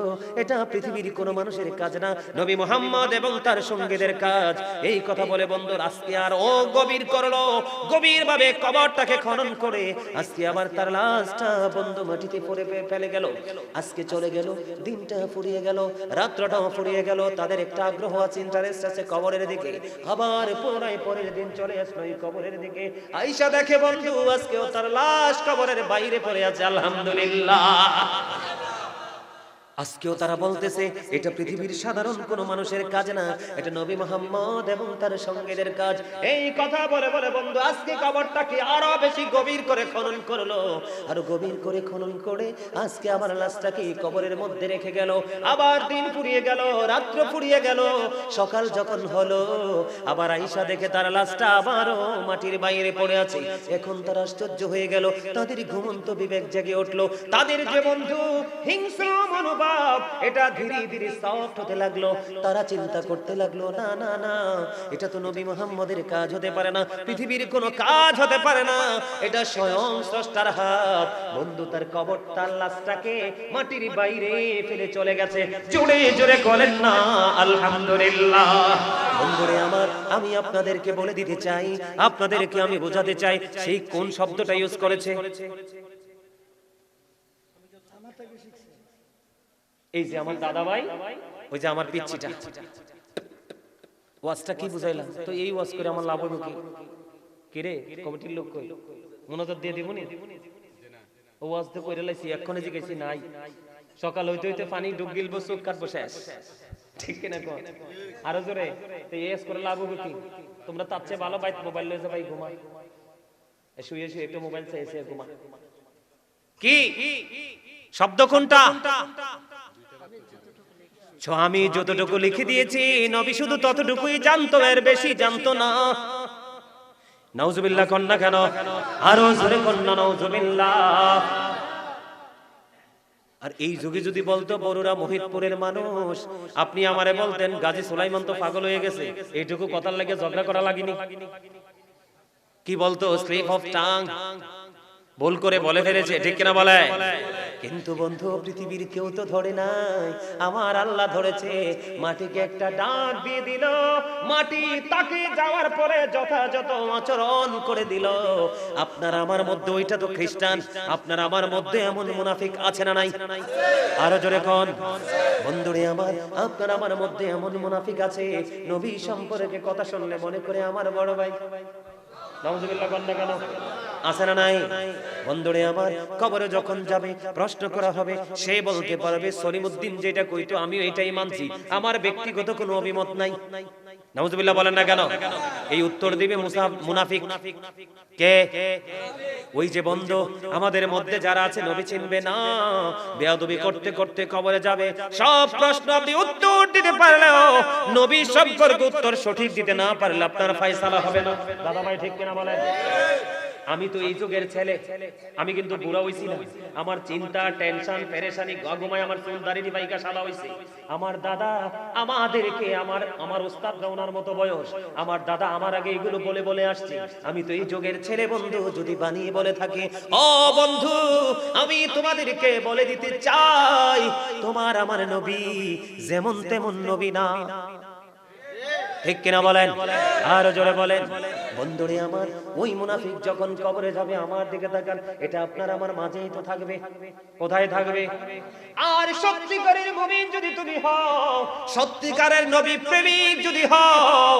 এটা পৃথিবীর কোনো মানুষের কাজ না, নবী মুহাম্মদ এবং তার সঙ্গীদের কাজ। এই কথা বলে বন্ধু আজকে আর ও গভীর করলো, গভীর ভাবে কবরটাকে খনন করে আজকে আবার তার লাশটা বন্ধু মাটিতে পড়ে ফেলে গেল। আজকে চলে গেল, দিনটা ফুরিয়ে গেল, রাত্রটাও ফুরিয়ে গেল। তাদের একটা আগ্রহ আছে, ইন্টারেস্ট আছে কবরের দিকে। আবার পুনরায় পরের দিন চলে আসলো এই কবরের দিকে। আয়েশা দেখে বন্ধু আজকেও তার লাশ কবরের বাইরে পড়ে আছে। আলহামদুলিল্লাহ। আজকেও তারা বলতেছে এটা পৃথিবীর সাধারণ কোনো মানুষের কাজ না, এটা নবী মুহাম্মদ এবং তার সঙ্গীদের কাজ। এই কথা বলে বলে বন্ধু আজকে কবরটাকে আরো বেশি গভীর করে খনন করলো, আরো গভীর করে খনন করে আজকে আবার লাশটাকে কবরের মধ্যে রেখে গেল। আবার দিন ফুরিয়ে গেল, রাত্র ফুরিয়ে গেল, সকাল যখন হলো আবার আয়েশা দেখে তার লাশটা আবারও মাটির বাইরে পড়ে আছে। এখন তারা আশ্চর্য হয়ে গেল, তাদের ঘুমন্ত বিবেক জেগে উঠলো। তাদের যে বন্ধু হিংস্র মনোভাব এটা ধীরে ধীরে সফট হতে লাগলো। তারা চিন্তা করতে লাগলো, না না না, এটা তো নবী মুহাম্মদের কাজ হতে পারে না, পৃথিবীর কোনো কাজ হতে পারে না, এটা স্বয়ং স্রষ্টার হাত। বন্ধু তার কবর, তার লাশটাকে মাটির বাইরে ফেলে চলে গেছে। জোরে জোরে বলেন না আলহামদুলিল্লাহ। বন্ধুরে আমার, আমি আপনাদেরকে বলে দিতে চাই, আপনাদেরকে আমি বোঝাতে চাই, সেই কোন শব্দটা ইউজ করেছে। এই যে আমার দাদা ভাই, ওই যে আমার পিচ্চিটা, ওয়াজটা কি বুঝাইলাম তো? এই ওয়াজ করে আমার লাভ হইব কি? কি রে কমিটির লোক কই? মনোযোগ দিয়ে দিবনি? ও ওয়াজ তো কইরা লাইছি, এক্ষণে জিগাইছি নাই। সকাল হইতে হইতে পানি ডুব গিলব, চোখ কাটবো শেষ। ঠিক কিনা কোন? আরো জোরে। তো এই করে লাভ হবে কি? তোমরা তার চেয়ে ভালো বাইত মোবাইল লয়ে যা, ভাই ঘুমা, শুয়ে শুয়ে একটু মোবাইল চাইছে ঘুমা। কি শব্দ কোনটা? আমি যতটুকু লিখে দিয়েছি নবী শুধু ততটুকুই জানতো, এর বেশি জানতো না। নাউজুবিল্লাহ কন্না কেন? আরো জোরে কন্না নাউজুবিল্লাহ। আর এই যুগে যদি বলতো বড়ুরা মহিদপুরের মানুষ, আপনি আমারে বলতেন গাজী সুলাইমান তো পাগল হয়ে গেছে, এইটুকু কথার লাগে ঝগড়া করা লাগেনি। কি বলতো? স্লিপ অফ টাং, ভুল করে বলে ফেলেছে, ঠিক কিনা বলে? কিন্তু বন্ধু পৃথিবীর কেউ তো ধরে নাই, আমার আল্লাহ ধরেছে। মাটিকে একটা ডাক দিয়ে দিল, মাটি তাকে যাওয়ার পরে যথাযথ আচরণ করে দিল। আপনার আমার মধ্যে, ওইটা তো খ্রিস্টান, আপনার আমার মধ্যে এমন মুনাফিক আছে না নাই? আরো জোরে কোন? বন্ধুরে আমার, আপনার আমার মধ্যে এমন মুনাফিক আছে, নবী সম্পর্কে কথা শুনলে মনে করে আমার বড় ভাই। নাউজুবিল্লাহ কন্না কেন? আছে না নাই? বন্ধুরে আমার, কবরে যখন যাবে প্রশ্ন করা হবে, সে বলতে পারবে সলিমউদ্দিন যেটা কইতো আমিও এটাই মানছি, আমার ব্যক্তিগত কোনো অভিমত নাই। নাউজুবিল্লাহ বলেন না কেন? এই উত্তর দিবে মুনাফিক। কে? ওই যে বন্ধু আমাদের মধ্যে যারা আছে নবী চিনবে না, বেয়াদবি করতে করতে কবরে যাবে। সব প্রশ্ন আপনি উত্তর দিতে পারলেও নবী সম্পর্কে উত্তর সঠিক দিতে না পারলে আপনার ফয়সালা হবে না। দাদা ভাই ঠিক কিনা বলেন? আমি তো এই যুগের ছেলে, আমি কিন্তু বুড়া হইছি না। আমার চিন্তা, টেনশন, পেরেশানি, ঘুমায় আমার চুল দাড়ি বাইকা সাদা হইছে। আমার দাদা আমাদেরকে, আমার ওস্তাদরা ওনার মতো বয়স, আমার দাদা আমার আগে এগুলো বলে বলে আসছে। আমি তো এই যুগের ছেলে বন্ধু, যদি বানিয়ে বলে থাকে, ও বন্ধু আমি তোমাদেরকে বলে দিতে চাই, তোমার আমার নবী যেমন তেমন নবী না। ঠিক কিনা বলেন? আর জোরে বলেন। বন্ধুরে আমার, ওই মুনাফিক যখন কবরে যাবে আমার দিকে তাকান, এটা আপনার আমার মাঝেই তো থাকবে। কোথায় থাকবে? আর সত্যিকারের মুমিন যদি তুমি হও, সত্যিকারের নবী প্রেমিক যদি হও,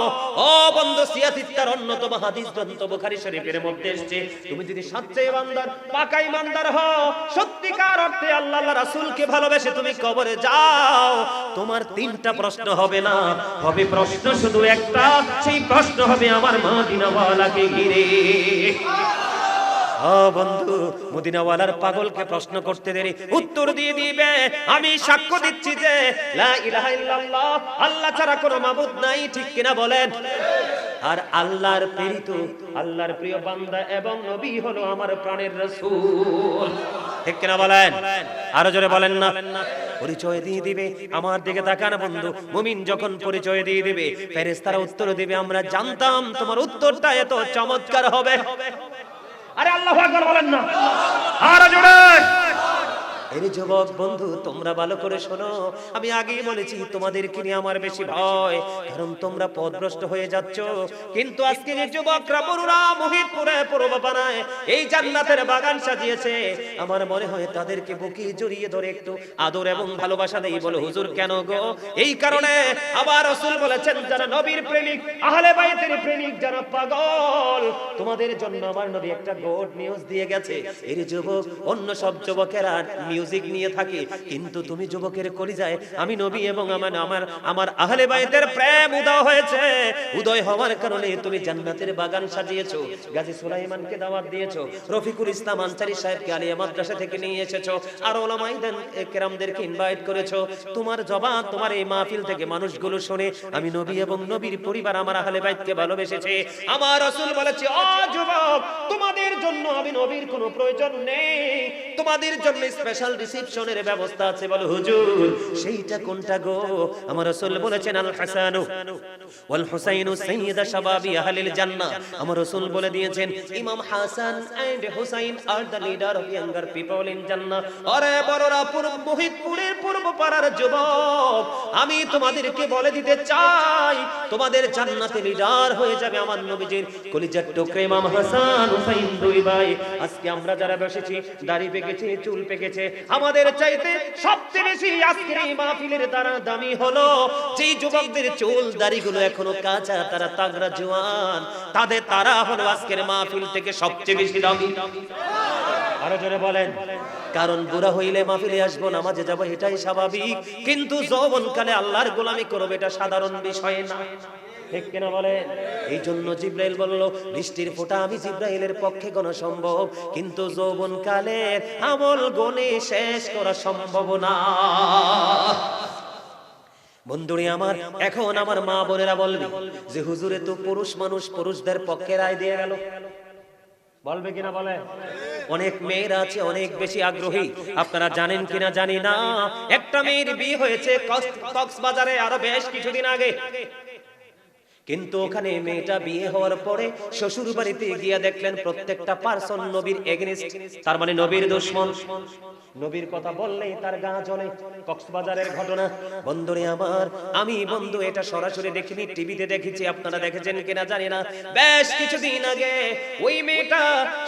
ও বন্ধু সিয়াতিত্তার অন্যতম হাদিস গ্রন্থ বুখারী শরীফের মধ্যে এসেছে, তুমি যদি সত্যি ইমানদার, পাকা ইমানদার হও, সত্যিকার অর্থে আল্লাহ রাসূলকে ভালোবেসে তুমি কবরে যাও, তোমার তিনটা প্রশ্ন হবে না, হবে প্রশ্ন শুধু একটা। সেই প্রশ্ন হবে আমার মদিনাওয়ালাকে ঘিরে। ও বন্ধু, মদিনাওয়ালার পাগলকে প্রশ্ন করতে দেরি, উত্তর দিয়ে দিবে, আমি সাক্ষ্য দিচ্ছি যে লা ইলাহা ইল্লাল্লাহ, আল্লাহ ছাড়া কোনো মাবুদ নাই। ঠিক কিনা বলেন? আর আল্লাহর প্রেরিত, আল্লাহর প্রিয় বান্দা এবং নবী হলো আমার প্রাণের রাসূল। ঠিক কিনা বলেন? আরো জোরে বলেন না। পরিচয় দিয়ে দিবে, আমার দিকে তাকান বন্ধু, মুমিন যখন পরিচয় দিয়ে দিবে, ফেরেশতারা উত্তর দিবে, আমরা জানতাম তোমার উত্তরটা এত চমৎকার হবে। আরে আল্লাহু আকবার বলেন না, আর জোরে। এই যুবক বন্ধু, তোমরা ভালো করে শোনো, আমি আগেই বলেছি তোমাদেরকে নিয়ে আমার বেশি ভয়, কারণ তোমরা পথভ্রষ্ট হয়ে যাচ্ছ। কিন্তু আজকে যে যুবকরা বড়রা মোহিতপুরে পূর্ব বানায় এই জান্নাতের বাগান সাজিয়েছে, আমার মনে হয় তাদেরকে বুকে জড়িয়ে ধরে একটু আদর এবং ভালোবাসা দেই। বলো হুজুর কেন গো? এই কারণে আবার রাসূল বলেছেন, যারা নবীর প্রেমিক, আহলে বাইতের প্রেমিক, যারা পাগল, তোমাদের জন্য আমার নবী একটা গুড নিউজ দিয়ে গেছে। এই যুবক, অন্য সব যুবকেরা মিউজিক নিয়ে থাকে, কিন্তু তুমি যুবকের কলিজায় আমি নবী এবং আমার আহলে বাইতের প্রেম উদয় হয়েছে। উদয় হওয়ার কারণে তুমি জান্নাতের বাগান সাজিয়েছো, গাজী সুলাইমানকে দাওয়াত দিয়েছো, রফিকুল ইসলাম আনসারী সাহেবকে আলিয়া মাদ্রাসা থেকে নিয়ে এসেছো, আর উলামায়ে কেরামদেরকে ইনভাইট করেছো। তোমার জবান, তোমার এই মাহফিল থেকে মানুষগুলো শুনে আমি নবী এবং নবীর পরিবার আমার আহলে বাইতকে ভালোবেসেছে। আমার রাসূল বলেছে, ও যুবক, তোমাদের জন্য আমি নবীর কোনো প্রয়োজন নেই, তোমাদের জন্য স্পেশাল রিসেপশনের ব্যবস্থা আছে। বলো হুজুর সেইটা কোনটা গো? আমার রাসূল বলেছেন, আল হাসানু ওয়াল হুসাইনু সাইয়্যিদা শাবাবি আহলিল জান্নাহ। আমার রাসূল বলে দিয়েছেন, ইমাম Hasan and Hussain are the leader of younger people in জান্নাহ। আরে বড়রা, মোহিতপুরের পূর্ব পাড়ার যুবক, আমি তোমাদেরকে বলে দিতে চাই, তোমাদের জান্নাতে লিডার হয়ে যাবে আমার নবীজির কলিজার টুকরা ইমাম হাসান হুসাইন দুই ভাই। আজকে আমরা যারা বসেছি, দাড়ি পেকেছে, চুল পেকেছে, আমাদের চাইতে সবচেয়ে বেশি আজকের এই মাহফিলের দ্বারা দামি হলো যেই যুবকদের চুল দাড়িগুলো এখনো কাঁচা, তারা তাগড়া জওয়ান, তারা হলো আজকের মাহফিল থেকে সবচেয়ে বেশি দামি। আরো জোরে বলেন। কারণ বুড়া হইলে মাহফিলে আসবো, নামাজে যাবো, এটাই স্বাভাবিক, কিন্তু যৌবনকালে আল্লাহর গোলামি করবে এটা সাধারণ বিষয় না, ঠিক কিনা বলেন? এই জন্য জিব্রাইল বলল, বৃষ্টির ফোঁটা আমি জিব্রাইলের পক্ষে গোনা সম্ভব, কিন্তু যৌবনকালের আমল গনে শেষ করা সম্ভব না। বন্ধুরে আমার, এখন আমার মা বোনেরা বলবে যে হুজুরে তো পুরুষ মানুষ, পুরুষদের পক্ষে রায় দিয়ে গেল, বলবে কিনা বলে? অনেক মেয়েরা আছে অনেক বেশি আগ্রহী, আপনারা জানেন কিনা জানি না, একটা মেয়ের বিয়ে হয়েছে কক্সবাজারে আরো বেশ কিছুদিন আগে, কিন্তু ওখানে মেয়েটা বিয়ে হওয়ার পরে শ্বশুর বাড়িতে গিয়ে দেখলেন প্রত্যেকটা পারসন নবীর এগেইনস্ট, তার মানে নবীর দুশমন। নবীর কথা বললেই তার গা জ্বলে। কক্সবাজারের ঘটনা বন্ধুরে আমার, আমি বন্ধু এটা সরাসরি দেখিনি, টিভিতে দেখেছি, আপনারা দেখেছেন কিনা জানি না। বেশ কিছুদিন আগে ওই মেয়েটা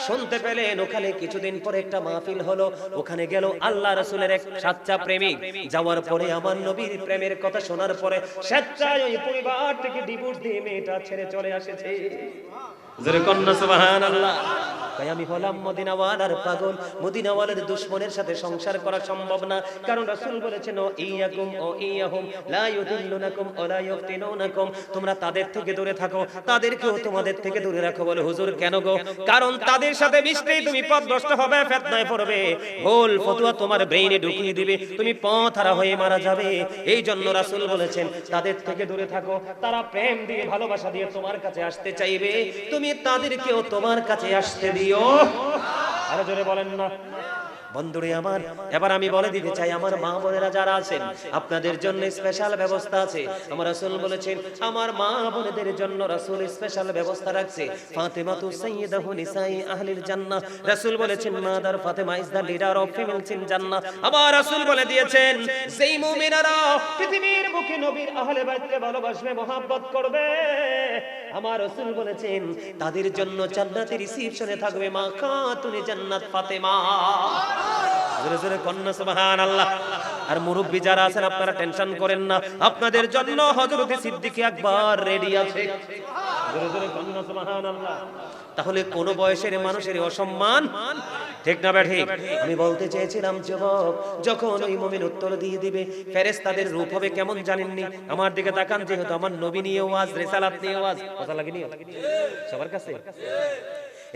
শুনতে পেলেন ওখানে কিছুদিন পরে একটা মাহফিল হলো, ওখানে গেল আল্লাহ রাসূলের এক সাচ্চা প্রেমিক। যাওয়ার পরে আমার নবীর প্রেমের কথা শোনার পরে স্বেচ্ছায় ওই পরিবার থেকে ডিভোর্স দিয়ে মেয়েটা ছেড়ে চলে আসেছে। জোরে কন্না সুবহানাল্লাহ। তাই আমি হলাম মদিনাওয়ালার পাগল, মদিনাওয়ালার দুশমনের সাথে সংসার করা সম্ভব না, কারণ রাসূল বলেছেন, ও ইয়াকুম ও ইয়াহুম লা ইউদিল্লুনাকুম ওয়া লা ইফতিনুনাকুম, তোমরা তাদের থেকে দূরে থাকো, তাদেরকেও তোমাদের থেকে দূরে রাখো। বলে হুজুর কেন গো? কারণ তাদের সাথে মিশলেই তুমি পথভ্রষ্ট হবে, ফিতনায় পড়বে, ভুল ফতোয়া তোমার ব্রেইনে ঢুকিয়ে দিবে, তুমি পথ হারা হয়ে মারা যাবে। এই জন্য রাসূল বলেছেন তাদের থেকে দূরে থাকো, তারা প্রেম দিয়ে ভালোবাসা দিয়ে তোমার কাছে আসতে চাইবে, তুমি তাদেরকেও তোমার কাছে আসতে দিও। আরো জোরে বলেন না। বন্ধুরে আমার, এবার আমি বলে দিতে চাই, আমার মা বোনেরা যারা আছেন, আপনাদের জন্য স্পেশাল ব্যবস্থা আছে। আমার রাসূল বলেছেন, আমার মা বোনেদের জন্য রাসূল স্পেশাল ব্যবস্থা রাখছে। ফাতেমাতু সাইয়্যিদাতু নিসাই আহলিল জান্নাহ, রাসূল বলেছেন, mother Fatima is the leader of females in জান্নাহ। আমার রাসূল বলে দিয়েছেন, যেই মুমিনারা পৃথিবীর বুকে নবীর আহলে বাইতকে ভালোবাসবে, মহব্বত করবে, আমার রাসূল বলেছেন তাদের জন্য জান্নাতে রিসেপশনে থাকবে মা খাতুনে জান্নাত ফাতেমা। জোরে জোরে কন্না সুবহানাল্লাহ। আর মুরব্বি যারা আছেন, আপনারা টেনশন করেন না, আপনাদের জন্য হযরত সিদ্দিক আকবর রেডি আছে। জোরে জোরে কন্না সুবহানাল্লাহ। তাহলে কোন বয়সের মানুষের অসম্মান, ঠিক না ঠিক? আমি বলতে চেয়েছিলাম, যুবক যখন ওই মুমিন উত্তর দিয়ে দিবে, ফেরেশতাদের রূপ হবে কেমন জানেননি? আমার দিকে তাকান, যেহেতু আমার নবী নিয়ে ওয়াজ, রিসালাত নিয়ে ওয়াজ, কথা লাগেনি সবার কাছে?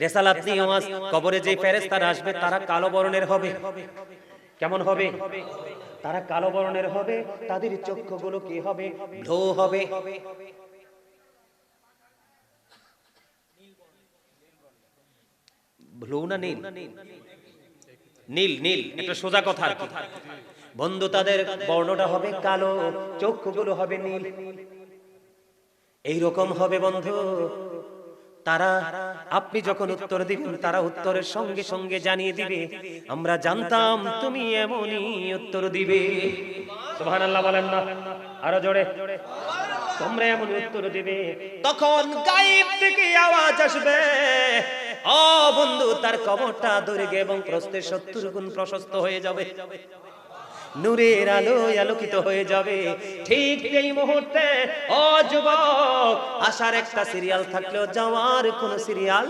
রিসালাত নিয়ে ওয়াজ, কবরে যে ফেরেশতারা আসবে তারা কালো বর্ণের হবে। কেমন হবে? তারা কালো বর্ণের হবে, তাদের চক্ষুগুলো কি হবে? ব্লু হবে। ব্লু না নীল? নীল, নীল, একটা সোজা কথা আর কি বন্ধু। তাদের বর্ণটা হবে কালো, চক্ষুগুলো হবে নীল, এইরকম হবে বন্ধু। তারা আপনি যখন উত্তর দিবেন তারা উত্তরের সঙ্গে সঙ্গে জানিয়ে দিবে আমরা জানতাম তুমি এমনই উত্তর দিবে। সুবহানাল্লাহ বলেন না আরো জোরে, তোমরা এমন উত্তর দিবে। তখন গায়েব থেকে আওয়াজ আসবে, ও বন্ধু তার কবরটা দৈর্ঘ্য এবং প্রস্থে 70 গুণ প্রশস্ত হয়ে যাবে, নূরের আলোয় আলোকিত হয়ে যাবে। ঠিক এই মুহূর্তে ও যুবক, আসার একটা সিরিয়াল থাকলেও যাওয়ার কোন সিরিয়াল।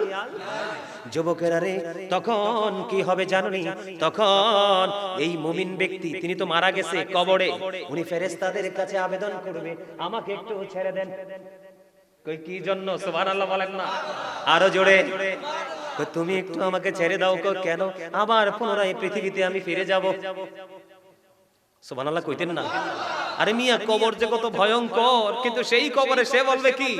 যুবকেরা রে, তখন কি হবে জানুনি? তখন এই মুমিন ব্যক্তি তিনি তো মারা গেছে কবরে, উনি ফেরেশতাদের কাছে আবেদন করবে আমাকে একটু ছেড়ে দেন। কই কি জন্য? সুবহানাল্লাহ বলেন না আরো জোরে, তুমি একটু আমাকে ছেড়ে দাও। কেন? আবার পুনরায় পৃথিবীতে আমি ফিরে যাব। সুবহানাল্লাহ কইতেন না? আরে মিয়া, কবর যে কত ভয়ঙ্কর, কিন্তু সেই কবরে সে বলবে কি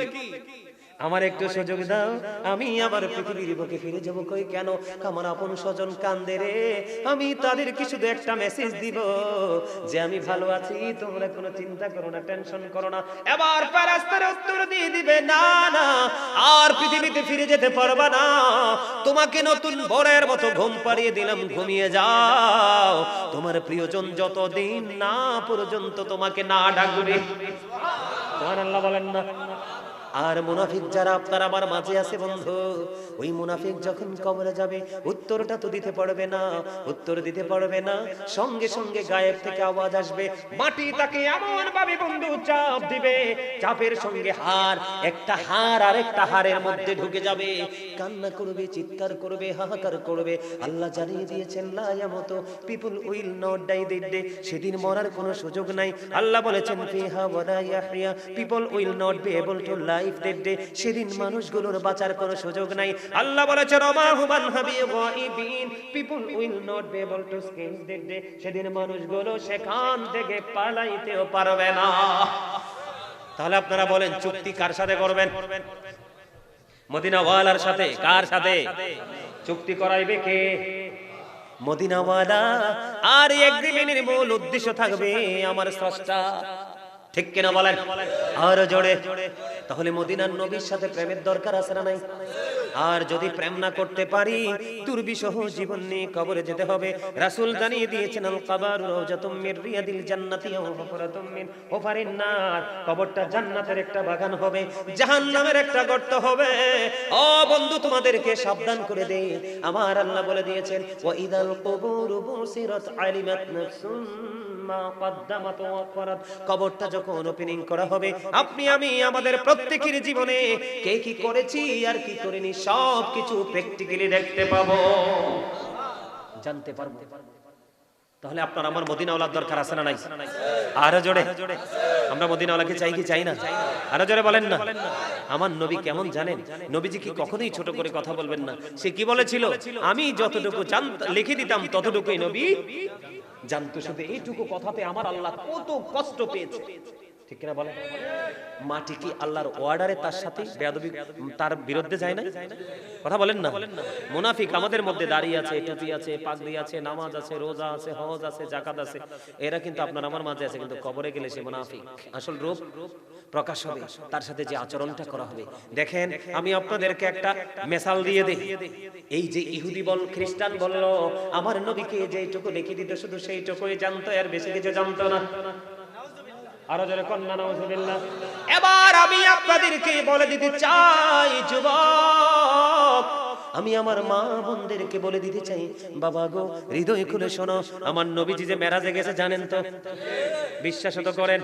আমার একটু সুযোগ দাও, আমি আবার পৃথিবীর বুকে ফিরে যাব। কই কেন? আমার আপন স্বজন কান্দে রে, আমি তাদেরকে শুধু একটা মেসেজ দিব যে আমি ভালো আছি, তোমরা কোনো চিন্তা করো না, টেনশন করো না। এবার ফেরেশতারা উত্তর দিয়ে দিবে না না, আর পৃথিবীতে ফিরে যেতে পারবা না, তোমাকে নতুন ভোরের মতো ঘুম পাড়িয়ে দিলাম, ঘুমিয়ে যাও। তোমার প্রিয়জন যতদিন না পর্যন্ত তোমাকে না ডাকবে। সুবহানাল্লাহ বলেন না। আর মুনাফিক যারা আপনার আমার মাঝে আছে বন্ধু, ওই মুনাফিক যখন কবরে যাবে উত্তরটা তো দিতে পারবে না, উত্তর দিতে পারবে না, সঙ্গে সঙ্গে গায়েব থেকে আওয়াজ আসবে, মাটি তাকে এমন ভাবে বন্ধু চাপ দিবে, চাপের সঙ্গে হাড়, একটা হাড় আর একটা হাড়ের মধ্যে ঢুকে যাবে, কান্না করবে, চিৎকার করবে, হাহাকার করবে। আল্লাহ জানিয়ে দিয়েছেন লা ইয়ামুতু, people will not die that day, সেদিন মরার কোনো সুযোগ নাই। আল্লাহ বলেছেন ফিহা ওয়ালা ইয়াহইয়া, people will not be able to live that day, সেদিন মানুষগুলোর বাঁচার কোনো সুযোগ নাই। আল্লাহ বলেছেন ওমা হুবান হাবি গায়বিন, people will not be able to escape that day, সেদিন মানুষগুলো সেখান থেকে পালাইতেও পারবে না। তাহলে আপনারা বলেন চুক্তি কার সাথে করবেন? মদিনাওয়ালার সাথে। কার সাথে চুক্তি করাইবে? কে? মদিনাওয়ালা। আর এগ্রিমেন্টের মূল উদ্দেশ্য থাকবে আমার স্রষ্টা। ঠিক কিনা বলেন আর জোরে? তাহলে মদিনার নবীর সাথে প্রেমের দরকার আছে না নাই? আর যদি প্রেম না করতে পারি, দুর্বিষহ জীবন নিয়ে কবরে যেতে হবে। রাসূল জানিয়ে দিয়েছেন আল কবরু রাওজাতুম মির রিয়াদিল জান্নাতি ওয়া হুফরাতুম মিন হুফারিন নার, কবরটা জান্নাতের একটা বাগান হবে, জাহান্নামের একটা গর্ত হবে। ও বন্ধু, তোমাদেরকে সাবধান করে দেই, আমার আল্লাহ বলে দিয়েছেন ওয়া ইদাল কুবুরু বুসিরাত আলিমাত নাফসুম মা কদ্দামাত ওয়া আখরাত, কবরটা যখন ওপেনিং করা হবে, আপনি আমি আমাদের প্রত্যেকের জীবনে কে কি করেছি আর কি করিনি সব কিছু প্র্যাকটিক্যালি দেখতে পাবো, জানতে পারবো। তাহলে আপনার আমার মদিনাওয়ালার দরকার আছে না নাই? আরো জোরে, আমরা মদিনাওয়ালাকে চাই কি চাই না? আরো জোরে বলেন না। আমার নবী কেমন জানেন? নবীজি কি কখনোই ছোট করে কথা বলবেন না। সে কি বলেছিল? আমি যতটুকু লিখে দিতাম ততটুকুই নবী জানতো। শুধু এইটুকু কথাতে আমার আল্লাহ কত কষ্ট পেয়েছে। ঠিক কিনা বলেন? মাটি কি আল্লাহর অর্ডারে তার সাথে বেয়াদবি, তার বিরুদ্ধে যায় না? কথা বলেন না। মুনাফিক আমাদের মধ্যে দাঁড়িয়ে আছে, টুপি আছে, পাগড়ি আছে, নামাজ আছে, রোজা আছে, হজ আছে, যাকাত আছে, এরা কিন্তু আপনার আমার মাঝে আছে, কিন্তু কবরে গেলে সে মুনাফিক। আসল রূপ প্রকাশ হবে, তার সাথে যে আচরণটা করা হবে। দেখেন, আমি আপনাদেরকে একটা মিসাল দিয়ে দেই। এই যে ইহুদি বল, খ্রিস্টান বলল আমার নবীকে যেইটুকু লিখে দিত শুধু সেইটুকুই জানতো, আর বেশি কিছু জানতো না। আরো জোরে কন্যা নাউজুবিল্লাহ। এবার আমি আপনাদেরকে বলে দিতে চাই যুবক, আমি আমার মা বোনদেরকে বলে দিতে চাই, বাবা গো হৃদয় খুলে শোনো, আমার নবীজি যে মেরাজে গেছে জানেন তো? বিশ্বাস তো করেন,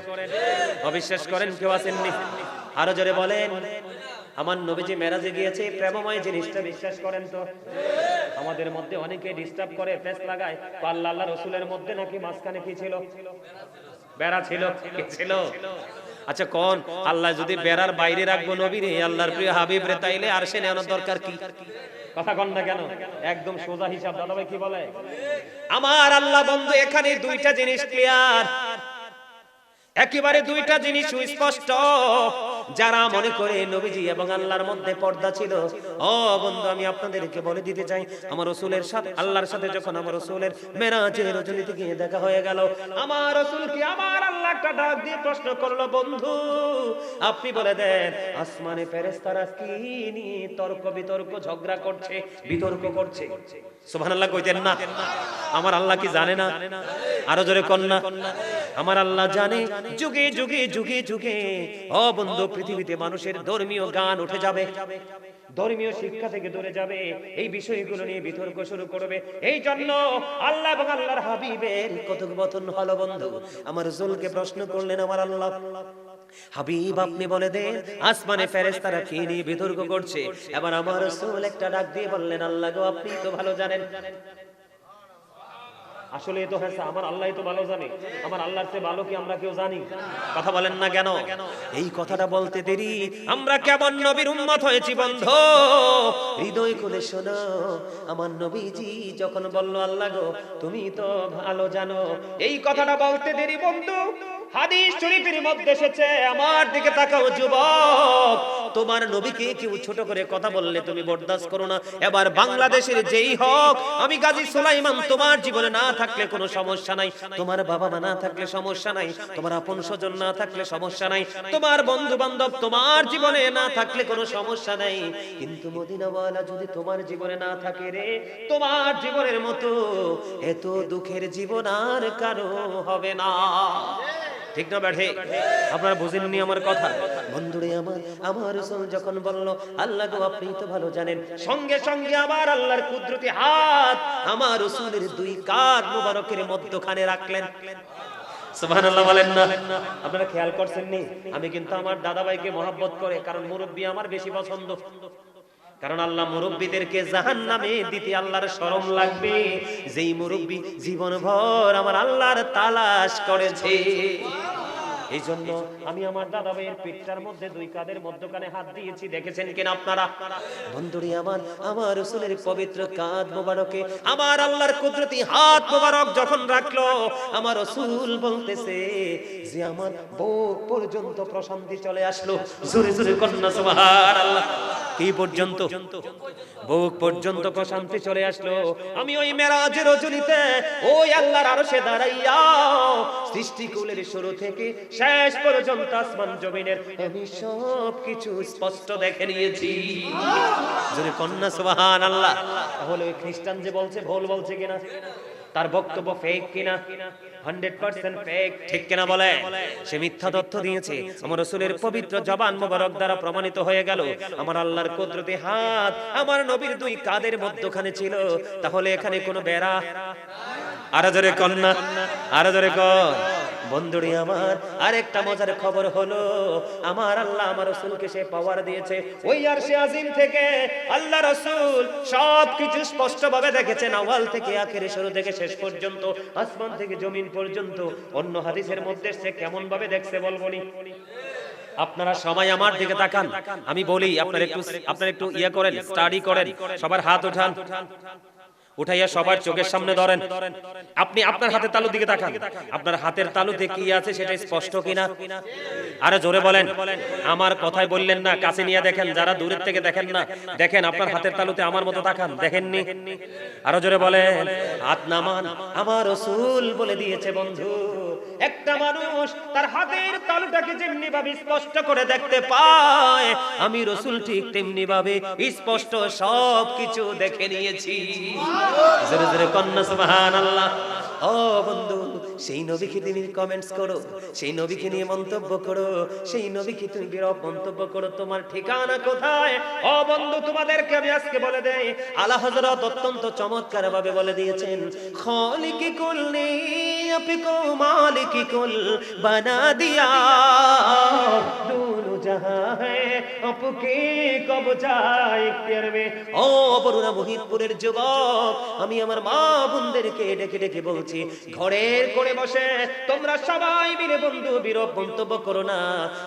অবিশ্বাস করেন কেউ আছেননি? আরো জোরে বলেন। আমার নবীজি মেরাজে গিয়েছে, প্রেমময় জিনিসটা বিশ্বাস করেন তো? আমাদের মধ্যে অনেকে ডিস্টার্ব করে, ফেস লাগায়, আল্লাহ আল্লাহ রাসূলের মধ্যে নাকি মাঝখানে কি ছিল? বেড়া ছিল। কি ছিল? আচ্ছা কোন আল্লাহ যদি বেড়ার বাইরে রাখবো নবীরে, আল্লাহর প্রিয় হাবিব রে, তাইলে আর সে নেওয়ার দরকার কি? কথা কন না কেন? একদম সোজা হিসাব। দাদা ভাই কি বলে? আমার আল্লাহ বন্ধু এখানে দুইটা জিনিস ক্লিয়ার। একেবারে দুইটা জিনিস সুস্পষ্ট। যারা মনে করে নবীজি এবং আল্লাহর মধ্যে পর্দা ছিল, ও বন্ধু আমি আপনাদেরকে বলে দিতে চাই, আমার রাসূলের সাথে আল্লাহর সাথে যখন আমার রাসূলের মেরাজের রজনীতে গিয়ে দেখা হয়ে গেল, আমার রাসূলকে আমার আল্লাহ একটা ডাক দিয়ে প্রশ্ন করলো, বন্ধু আপনি বলে দেন আসমানে ফেরেশতারা কি নিয়ে তর্ক বিতর্ক ঝগড়া করছে, বিতর্ক করছে? সুবহানাল্লাহ কইতেন না? আমার আল্লাহ কি জানে না? আরো জোরে কন্যা, আমার আল্লাহ জানে। যুগে যুগে যুগে যুগে ও বন্ধু পৃথিবীতে মানুষের ধর্মীয় গান উঠে যাবে, ধর্মীয় শিক্ষা থেকে দূরে যাবে, এই বিষয়গুলো নিয়ে বিতর্ক শুরু করবে। এই জন্য আল্লাহ এবং আল্লাহর হাবিবের কথোপকথন হলো বন্ধু। আমার রাসূলকে প্রশ্ন করলেন আমার আল্লাহ, হাবিব আপনি বলে দেন আসমানে ফেরেশতারা কি নিয়ে বিতর্ক করছে? এবার আমার রাসূল একটা ডাক দিয়ে বললেন, আল্লাহ গো আপনি তো ভালো জানেন। আসলে তো হ্যাঁ, আমার আল্লাহই তো ভালো জানে। আমার আল্লাহর চেয়ে ভালো কি আমরা কেউ জানি? কথা বলেন না কেন? এই কথাটা বলতে দেরি আমরা কেমন নবীর উম্মত হয়েছি বন্ধু। হৃদয় খুলে শোনো, আমার নবীজি যখন বলল আল্লাহ গো তুমি তো ভালো জানো, এই কথাটা বলতে দেরি বন্ধু হাদিস শরীফের মধ্যে এসেছে, আমার দিকে তাকাও যুবক, তোমার নবীকে কেউ ছোট করে কথা বললে তুমি বরদাস্ত করো না। এবার বাংলাদেশের যেই হোক, আমি গাজী সুলাইমান তোমার জীবনে না থাকলে কোনো সমস্যা নাই, তোমার বাবা মা না থাকলে সমস্যা নাই, তোমার আপন স্বজন না থাকলে সমস্যা নাই, তোমার বন্ধু বান্ধব তোমার জীবনে না থাকলে কোনো সমস্যা নাই, কিন্তু মদিনাওয়ালা যদি তোমার জীবনে না থাকে রে, তোমার জীবনের মতো এত দুঃখের জীবন আর কারো হবে না। ঠিক না ব্যাঠে? আপনারা বুঝেননি আমার কথা? বন্ধুরে আমার রাসূল যখন বলল আল্লাহ গো আপনি তো ভালো জানেন, সঙ্গে সঙ্গে আবার আল্লাহর কুদরতি হাত আমার রাসূলের দুই কাঁধ মোবারকের মধ্যখানে রাখলেন। সুবহানাল্লাহ বলেন না? আপনারা খেয়াল করছেন নি? আমি কিন্তু আমার দাদা ভাইকে মহব্বত করে, কারণ মুরব্বি আমার বেশি পছন্দ। কারণ আল্লাহ মুরব্বীদেরকে জাহান্নামে দিতে আল্লাহর শরম লাগবে, যেই মুরব্বী জীবনভর আমার আল্লাহর তালাশ করেছে। এই জন্য আমি আমার দাদা ভাইয়ের পেটটার মধ্যে দুই কাঁধের মধ্যখানে হাত দিয়েছি, দেখেছেন কিনা আপনারা? বন্ধুরি আমার রাসূলের পবিত্র কাঁধ মোবারকে আমার আল্লাহর কুদরতি হাত মোবারক যখন রাখলো, আমার রাসূল বলতেছে যে আমার বুক পর্যন্ত প্রশান্তি চলে আসলো। জোরে জোরে কন্যা সুবহানাল্লাহ। কি পর্যন্ত? বুক পর্যন্ত প্রশান্তি চলে আসলো। আমি ওই মেরাজের রজনীতে ওই আল্লাহর আরশে দাঁড়াইয়া সৃষ্টিকুলের শুরু থেকে শেষ পর্যন্ত আসমান জমিনের আমি সব কিছু স্পষ্ট দেখে নিয়েছি। জোরে কন্যা সুবহানাল্লাহ। তাহলে ওই খ্রিস্টান যে বলছে ভুল বলছে কিনা? তার বক্তব্য ফেক কিনা? 100% ফেক, ঠিক কিনা বলে? সে মিথ্যা তথ্য দিয়েছে। আমার রাসূলের পবিত্র জবান মোবারক দ্বারা প্রমাণিত হয়ে গেল আমার আল্লাহর কুদরতি হাত আমার নবীর দুই কাঁধের মধ্যখানে ছিল। তাহলে এখানে কোনো বেড়া? আরো জোরে কন্যা, আরো জোরে কর। বন্ধুরি আমার আরেকটা মজার খবর হলো, আমার আল্লাহ আমার রাসূলকে সে পাওয়ার দিয়েছে, ওই আরশে আজিম থেকে আল্লাহ রাসূল সবকিছু স্পষ্টভাবে দেখেছেন, আওয়াল থেকে আখেরে, শুরু থেকে শেষ পর্যন্ত, আসমান থেকে জমিন পর্যন্ত। অন্য হাদিসের মধ্যে সে কেমন ভাবে দেখছে বলবনি? আপনারা সবাই আমার দিকে তাকান, আমি বলি আপনারা একটু ইয়া করেন, স্টাডি করেন, সবার হাত উঠান, উঠাইয়া সবার চোখের সামনে ধরেন। আপনি আপনার হাতের তালুর দিকে তাকান, আপনার হাতের তালুতে কি আছে সেটা স্পষ্ট কিনা? আরে জোরে বলেন। আমার কথাই বললেন না, কাছে নিয়ে দেখেন, যারা দূরের থেকে দেখেন না, দেখেন আপনার হাতের তালুতে আমার মতো তাকান, দেখেননি? আরো জোরে বলেন। হাত নামান। আমার রাসূল বলে দিয়েছে বন্ধু, একটা মানুষ তার হাতের তালুটাকে যেমনি ভাবে স্পষ্ট করে দেখতে পায়, আমি রাসূল ঠিক তেমনি ভাবে স্পষ্ট সবকিছু দেখে নিয়েছি। জোরে জোরে কন্যা সুবহানাল্লাহ। ও বন্ধু, সেই নবীকে তুমি কমেন্টস করো, সেই নবীকে নিয়ে মন্তব্য করো, সেই নবীকে তুমি বিরূপ মন্তব্য করো, তোমার ঠিকানা কোথায়? ও বন্ধু, তোমাদেরকে আমি আজকে বলে দেই, আলা হযরত অত্যন্ত চমৎকার ভাবে বলে দিয়েছেন, খালিকি কুল নে আপকো মালিকি কুল বানা দিয়া, দুনো জাহাঁ হ্যায় আপকে কবজা ইখতিয়ার মে। ও বরুণা মহিদপুরের যুবক, আমি আমার মা বোনদেরকে ডেকে ডেকে বলছি, ঘরের কোণে বসে তোমরা সবাই মিলে বন্ধু বিরূপ মন্তব্য করো না।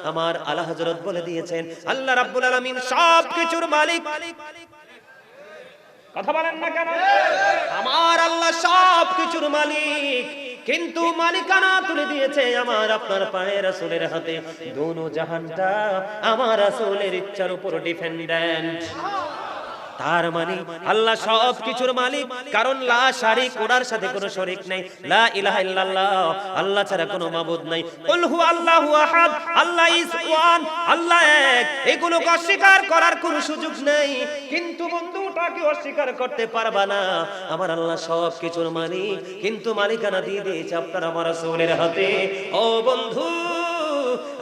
আমার আলা হযরত বলে দিয়েছেন, আল্লাহ রাব্বুল আলামিন সবকিছুর মালিক। কথা বলেন না কেন? আমার আল্লাহ সবকিছুর মালিক। কিন্তু মালিকানা তুলে দিয়েছে আমার আপনার পায়ে রাসূলের হাতে। দোনো জাহানটা আমার রাসূলের ইচ্ছার উপর ডিপেন্ডেন্ট। তার মানে আল্লাহ সব কিছুর মালিক, কারণ লা শারিক, ওনার সাথে কোনো শরীক নেই। লা ইলাহা ইল্লাল্লাহ, আল্লাহ ছাড়া কোনো মাবুদ নাই। কুল হু আল্লাহু আহাদ, আল্লাহ ইজ ওয়ান, আল্লাহ এক। এগুলোকে অস্বীকার করার কোনো সুযোগ নেই। কিন্তু বন্ধুটাকে অস্বীকার করতে পারবা না। আমার আল্লাহ সব কিছুর মালিক, কিন্তু মালিকানা দিয়ে দিয়েছে আপনার আমার রাসূলের হাতে। ও বন্ধু,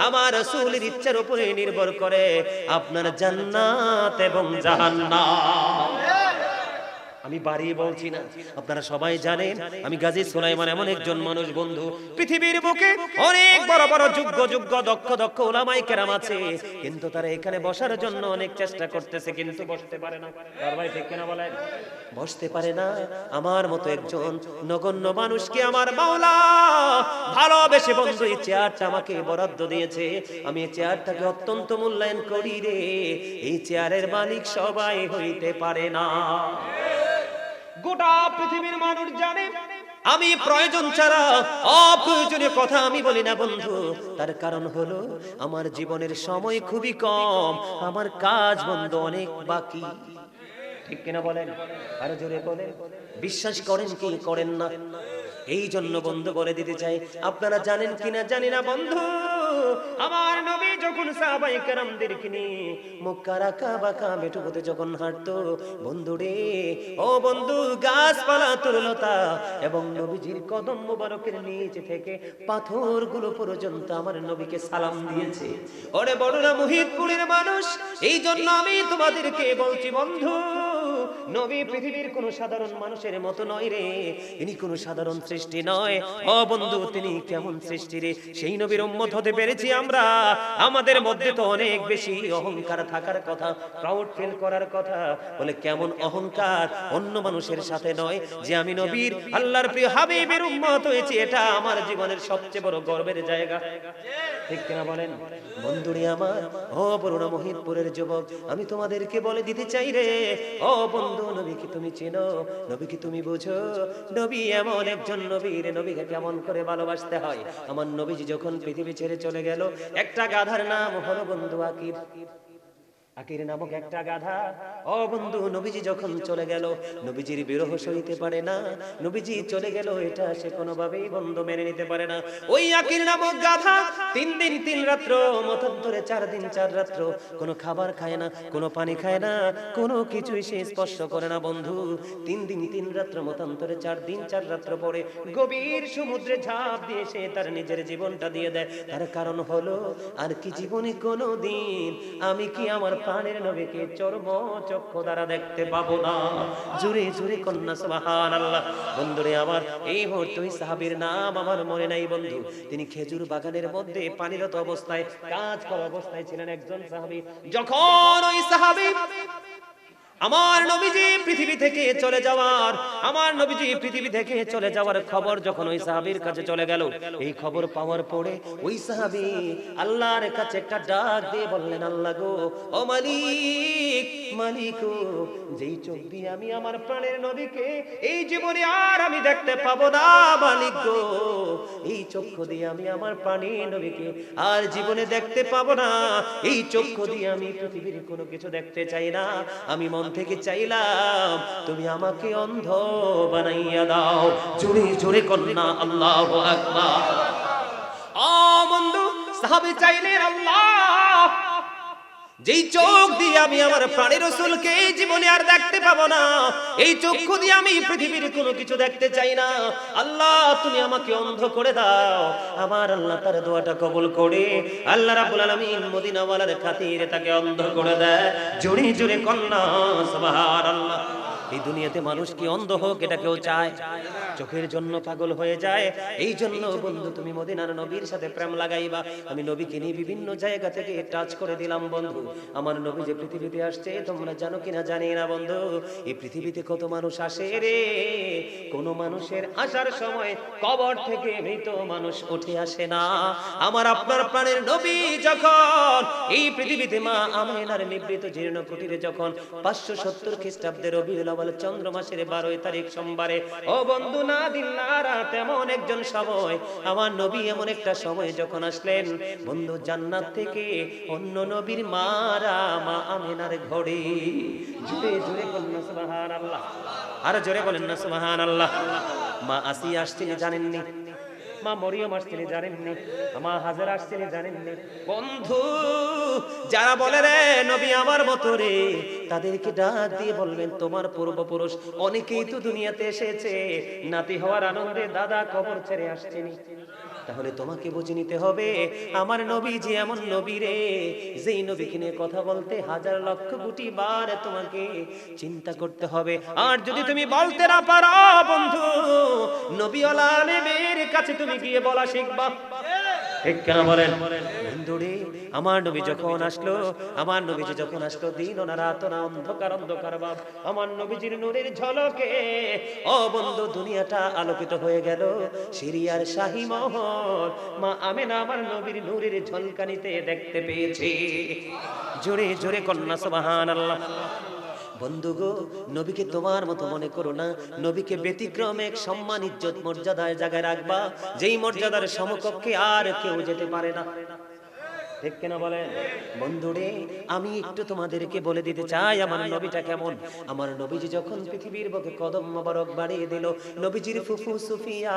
আমার রাসূলের ইচ্ছার উপরে নির্ভর করে আপনার জান্নাত এবং জাহান্নাম। আমি বাড়িয়ে বলছি না, আপনারা সবাই জানেন আমি গাজী সুলাইমান এমন একজন মানুষ বন্ধু, পৃথিবীর বুকে অনেক বড় বড় যোগ্য দক্ষ উলামায়ে কেরাম আছে, কিন্তু তারা এখানে বসার জন্য অনেক চেষ্টা করতেছে, কিন্তু বসতে পারে না। তার ভাই ঠিক কিনা বলেন? বসতে পারে না। আমার মতো একজন নগণ্য মানুষকে আমার মাওলা ভালোবেসে বন্ধু এই চেয়ারটা আমাকে বরাদ্দ দিয়েছে। আমি এই চেয়ারটাকে অত্যন্ত মূল্যায়ন করি রে। এই চেয়ারের মালিক সবাই হইতে পারে না। গোটা পৃথিবীর মানুষ জানে আমি প্রয়োজন ছাড়া অপ্রয়োজনীয় কথা আমি বলি না বন্ধু। তার কারণ হলো আমার জীবনের সময় খুবই কম, আমার কাজ বন্ধ অনেক বাকি। ঠিক কিনা বলেন? আরো জোরে বলেন। বিশ্বাস করেন কি করেন না? এই জন্য বন্ধু বলে দিতে চাই, আপনারা জানেন কিনা জানি না বন্ধু, আমার নবী যখন সাহাবায়ে কেরামদেরকে নিয়ে মক্কার আকা-বাকা মেঠোপথে যখন হাঁটতো বন্ধু রে, ও বন্ধু, গাছপালা তরুলতা এবং নবীজির কদম মোবারকের নিচে থেকে পাথরগুলো পর্যন্ত আমার নবীকে সালাম দিয়েছে। ওরে বড়রা মুহিতপুরের মানুষ, এই জন্য আমি তোমাদেরকে বলছি বন্ধু, নবী পৃথিবীর কোন সাধারণ মানুষের মতো নয় রে। ইনি কোন সাধারণ সৃষ্টি নয়। ও বন্ধু, তিনি কেমন সৃষ্টি রে? সেই নবীর উম্মত হতে পেরেছি আমরা। আমাদের মধ্যে তো অনেক বেশি অহংকার থাকার কথা, প্রাউড ফিল করার কথা। বলে কেমন অহংকার? অন্য মানুষের সাথে নয়, যে আমি নবীর আল্লাহর প্রিয় হাবিবের উম্মত হয়েছি, এটা আমার জীবনের সবচেয়ে বড় গর্বের জায়গা। ঠিক কিনা বলেন? বন্ধুরে আমার, ও বরুণা মহিতপুরের যুবক, আমি তোমাদেরকে বলে দিতে চাই রে, ও বন্ধু, নবী কি তুমি চেনো? নবী কি তুমি বুঝো? নবী এমন একজন নবী রে, নবীকে কেমন করে ভালোবাসতে হয়। আমার নবীজি যখন পৃথিবী ছেড়ে চলে গেল, একটা গাধার নাম হলো বন্ধু আকির। আকির নামক একটা গাধা। ও বন্ধু, নবীজি যখন চলে গেল, নবীজির বিরহ সইতে পারে না। নবীজি চলে গেল, এটা সে কোনোভাবেই বন্ধু মেনে নিতে পারে না। ওই আকির নামক গাধা 3 দিন 3 রাত্র, মতান্তরে 4 দিন 4 রাত্র কোনো খাবার খায় না, কোনো পানি খায় না, কোনো কিছুই সে স্পর্শ করে না বন্ধু। 3 দিন 3 রাত্র মতান্তরে 4 দিন 4 রাত্র পরে গভীর সমুদ্রে ঝাঁপ দিয়ে সে তার নিজের জীবনটা দিয়ে দেয়। তার কারণ হলো, আর কি জীবনে কোনো দিন আমি কি আমার প্রাণের নবীকে চর্ম চক্ষু দ্বারা দেখতে পাবো না? জোরে জোরে কন্যা সুবহানাল্লাহ। বন্ধুরে আমার, এই মুহূর্তে ওই সাহাবীর নাম আমার মনে নাই বন্ধু। তিনি খেজুর বাগানের মধ্যে পানিরত অবস্থায় কাজ করা অবস্থায় ছিলেন একজন সাহাবী। যখন ওই সাহাবী আমার নবীজি পৃথিবী থেকে চলে যাওয়ার, আমার নবীজি পৃথিবী থেকে চলে যাওয়ার খবর যখন ওই সাহাবীর কাছে চলে গেল, এই খবর পাওয়ার পরে ওই সাহাবী আল্লাহর কাছে একটা ডাক দিয়ে বললেন, আল্লাহ গো, ও মালিক, মালিক গো, যেই চোখ দিয়ে আমি আমার প্রাণের নবীকে এই জীবনে আর আমি দেখতে পাবো না, মালিক গো, এই চক্ষু দিয়ে আমি আমার প্রাণের নবীকে আর জীবনে দেখতে পাবো না। এই চক্ষু দিয়ে আমি পৃথিবীর কোনো কিছু দেখতে চাই না। আমি মন থেকে চাইলাম তুমি আমাকে অন্ধ বানাইয়া দাও। জোরে জোরে কন্যা আল্লাহু আকবার। ও বন্ধু, সাহাবী চাইলেন, আল্লাহ, যেই চোখ দিয়ে আমি আমার প্রাণের রাসূলকে এই জীবনে আর দেখতে পাবো না, এই চক্ষু দিয়ে আমি পৃথিবীর কোনো কিছু দেখতে চাই না, আল্লাহ তুমি আমাকে অন্ধ করে দাও। আমার আল্লাহ তার দোয়াটা কবুল করে আল্লাহ রাব্বুল আলামিন মদিনাওয়ালার খাতিরে তাকে অন্ধ করে দেয়। জোরে জোরে কন্যা সুবহানাল্লাহ। এই দুনিয়াতে মানুষ কি অন্ধ হোক এটা কেউ চায়? চোখের জন্য পাগল হয়ে যায়। এই জন্য বন্ধু, তুমি মদিনার নবীর সাথে প্রেম লাগাইবা। আমি নবীকে নিয়ে বিভিন্ন জায়গা থেকে টাচ করে দিলাম বন্ধু। আমার নবী যে পৃথিবীতে আসছে তোমরা জানো কিনা জানি না বন্ধু। এই পৃথিবীতে কত মানুষ আসে রে, কোন মানুষের আসার সময় কবর থেকে মৃত মানুষ উঠে আসে না। আমার আপনার প্রাণের নবী যখন এই পৃথিবীতে মা আমেনার নিবৃত জীর্ণ কুটিরে যখন 570 খ্রিস্টাব্দে রবিউল আউয়াল চন্দ্র মাসের 12 তারিখ সোমবারে, ও বন্ধু, মুনাদিল্লাহ রাত এমন একজন সময়, আমার নবী এমন একটা সময় যখন আসলেন বন্ধু, জান্নাত থেকে অন্য নবীর মারা মা আমিনার ঘরে। জোরে জোরে বলেন না সুবহানাল্লাহ, আর জোরে বলেন না সুবহানাল্লাহ। মা আসিয়া আসছিলেন জানেননি, মা মরিয়ম আসছিলেন জানেননি, মা হাজেরা আসছিলেন জানেননি। বন্ধু যারা বলে রে নবী আমার মতো রে, তাদেরকে ডাক দিয়ে বলবেন তোমার পূর্বপুরুষ অনেকেই তো দুনিয়াতে এসেছে, নাতি হওয়ার আনন্দে দাদা কবর ছেড়ে আসছেনি। তাহলে তোমাকে বুঝে নিতে হবে আমার নবী যে এমন নবী রে, যেই নবীকে নিয়ে কথা বলতে হাজার লক্ষ কোটি বার তোমাকে চিন্তা করতে হবে। আর যদি তুমি বলতে না পারো বন্ধু, নবীওয়ালা আলেমের কাছে তুমি গিয়ে বলা শিখবা। ঠিক কেন বলেন বন্ধুরে? আমার নবী যখন আসলো, আমার নবীজি যখন আসলো, দিন না রাত না, অন্ধকার অন্ধকার ভাব, আমার নবীজির নূরের ঝলকে ও বন্ধু দুনিয়াটা আলোকিত হয়ে গেল। সিরিয়ার শাহী মহল মা আমেনা আমার নবীর নূরের ঝলকানিতে দেখতে পেয়েছে। জোরে জোরে কন্যা সুবহানাল্লাহ। বন্ধু গো, নবীকে তোমার মতো মনে করো না, নবীকে ব্যতিক্রম এক সম্মান ইজ্জত মর্যাদায় জায়গায় রাখবা, যেই মর্যাদার সমকক্ষে আর কেউ যেতে পারে না। ঠিক কিনা বলেন বন্ধুরে? আমি একটু তোমাদেরকে বলে দিতে চাই আমার নবীটা কেমন। আমার নবীজি যখন পৃথিবীর বুকে কদম মোবারক বাড়িয়ে দিল, নবীজির ফুফু সুফিয়া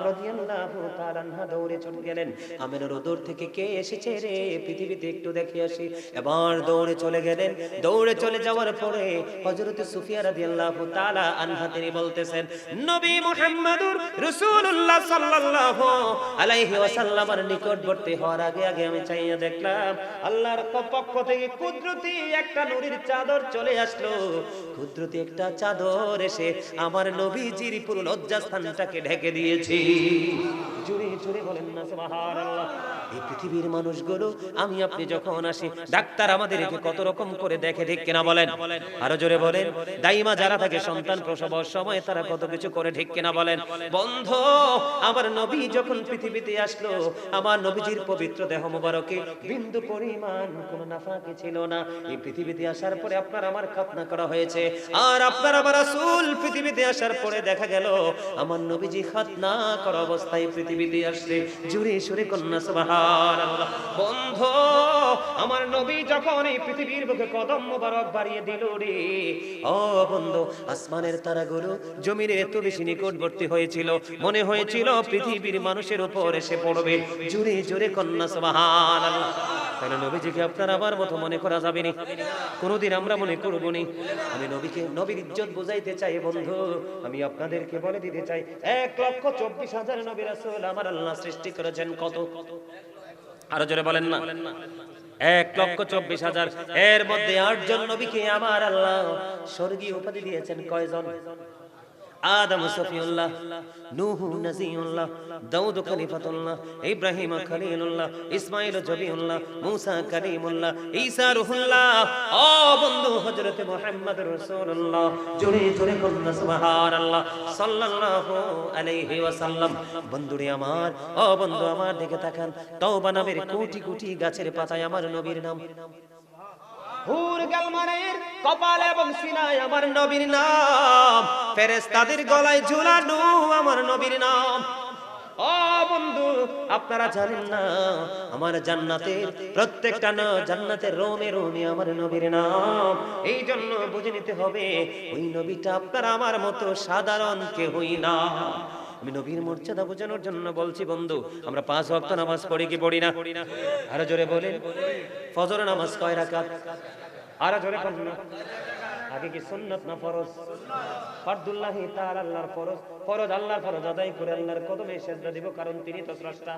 রাদিয়াল্লাহু তাআলা আনহা দৌড়ে চলে গেলেন, আমেনার ওদর থেকে কে এসেছে রে পৃথিবীতে একটু দেখে আসি। এবার দৌড়ে চলে গেলেন। দৌড়ে চলে যাওয়ার পরে হযরত সুফিয়া রাদিয়াল্লাহু তাআলা আনহা তিনি বলতেছেন, নবী মুহাম্মদুর রাসূলুল্লাহ সাল্লাল্লাহু আলাইহি ওয়াসাল্লামের নিকটবর্তী হওয়ার আগে আগে আমি চাই দেখলাম আল্লাহর পক্ষ থেকে কুদরতি একটা নূরের চাদর চলে আসলো। কুদরতি একটা চাদর এসে আমার নবীজির পুরো লজ্জাস্থানটাকে ঢেকে দিয়েছে। জোরে জোরে বলেন না সুবহানাল্লাহ। এই পৃথিবীর মানুষগুলো আমি আপনি যখন আসি, ডাক্তার আমাদেরকে কত রকম করে দেখে, ঠিক কিনা বলেন? আরো জোরে বলেন। দাইমা যারা থাকে সন্তান প্রসবের সময় তারা কত কিছু করে, ঠিক কিনা বলেন? বন্ধু আমার নবী যখন পৃথিবীতে আসলো, আমার নবীজির পবিত্র দেহ মোবারকে বিন্দু পরিমাণ কোনো নাফাকি ছিল না। এই পৃথিবীতে আসার পরে আপনার আমার খাতনা করা হয়েছে, আর আপনার আমার রাসূল পৃথিবীতে আসার পরে দেখা গেল আমার নবীজি খাতনা করা অবস্থায় পৃথিবীতে আসছে। জোরে সুরে কন্যা সুবহানাল্লাহ। বন্ধু আমার নবী যখন এই পৃথিবীর বুকে কদম মোবারক বাড়িয়ে দিল রে, ও বন্ধু আসমানের তারাগুলো জমিনে এত বেশি নিকটবর্তী হয়েছিল, মনে হয়েছিল পৃথিবীর মানুষের উপর এসে পড়বে। জোরে জোরে কন্যা সুবহানাল্লাহ। তাহলে নবীজিকে আপনার আমার মতো মনে করা যাবে না, কোনোদিন আমরা মনে করব না। আমি নবীকে নবীর ইজ্জত বুঝাইতে চাই বন্ধু, আমি আপনাদেরকে বলে দিতে চাই 1,24,000 নবী রাসূল আমার আল্লাহ সৃষ্টি করেছেন। কত? আরো জোরে বলেন না। 1,24,000। এর মধ্যে 8 জন নবীকে আমার আল্লাহ স্বর্গীয় উপাধি দিয়েছেন। কয়জন? আদম সফিউল্লাহ, নূহ নজিউল্লাহ, দাউদ খলিফাতুল্লাহ, ইব্রাহিম খলিলুল্লাহ, ইসমাঈল জবিউল্লাহ, মূসা কালিমুল্লাহ, ঈসা রূহুল্লাহ, ও বন্ধু হযরত মুহাম্মদ রাসূলুল্লাহ। জোরে জোরে বলুন সুবহানাল্লাহ সাল্লাল্লাহু আলাইহি ওয়াসাল্লাম। বন্ধুরে আমার, ও বন্ধু আমার দিকে তাকান, তওবা নামের কোটি কোটি গাছের পাতায় আমার নবীর নাম, হুর গালমানের কপাল এবং সিনায় আমার নবীর নাম, ফেরেশতাদের গলায় ঝুলানো আমার নবীর নাম। ও বন্ধু আপনারা জানেন না আমার জান্নাতের প্রত্যেকটা না জান্নাতের রোমে রোমে আমার নবীর নাম। এই জন্য বুঝে নিতে হবে ওই নবীটা আপনার আমার মতো সাধারণ কেউই না। আমি নবীর মর্যাদা বোঝানোর জন্য বলছি বন্ধু, আমরা 5 ওয়াক্ত নামাজ পড়ি কি পড়ি না? আরো জোরে বলেন। ফজর নামাজ কয় রাকাত? আরো জোরে বলুন না। আগে কি সুন্নাত না ফরজ? ফরদুল্লাহি তাআলা আল্লাহর ফরজ। ফরজ আল্লাহর ফরজ আদায় করে আল্লাহর কদমে সিজদা দিব, কারণ তিনি তো স্রষ্টা।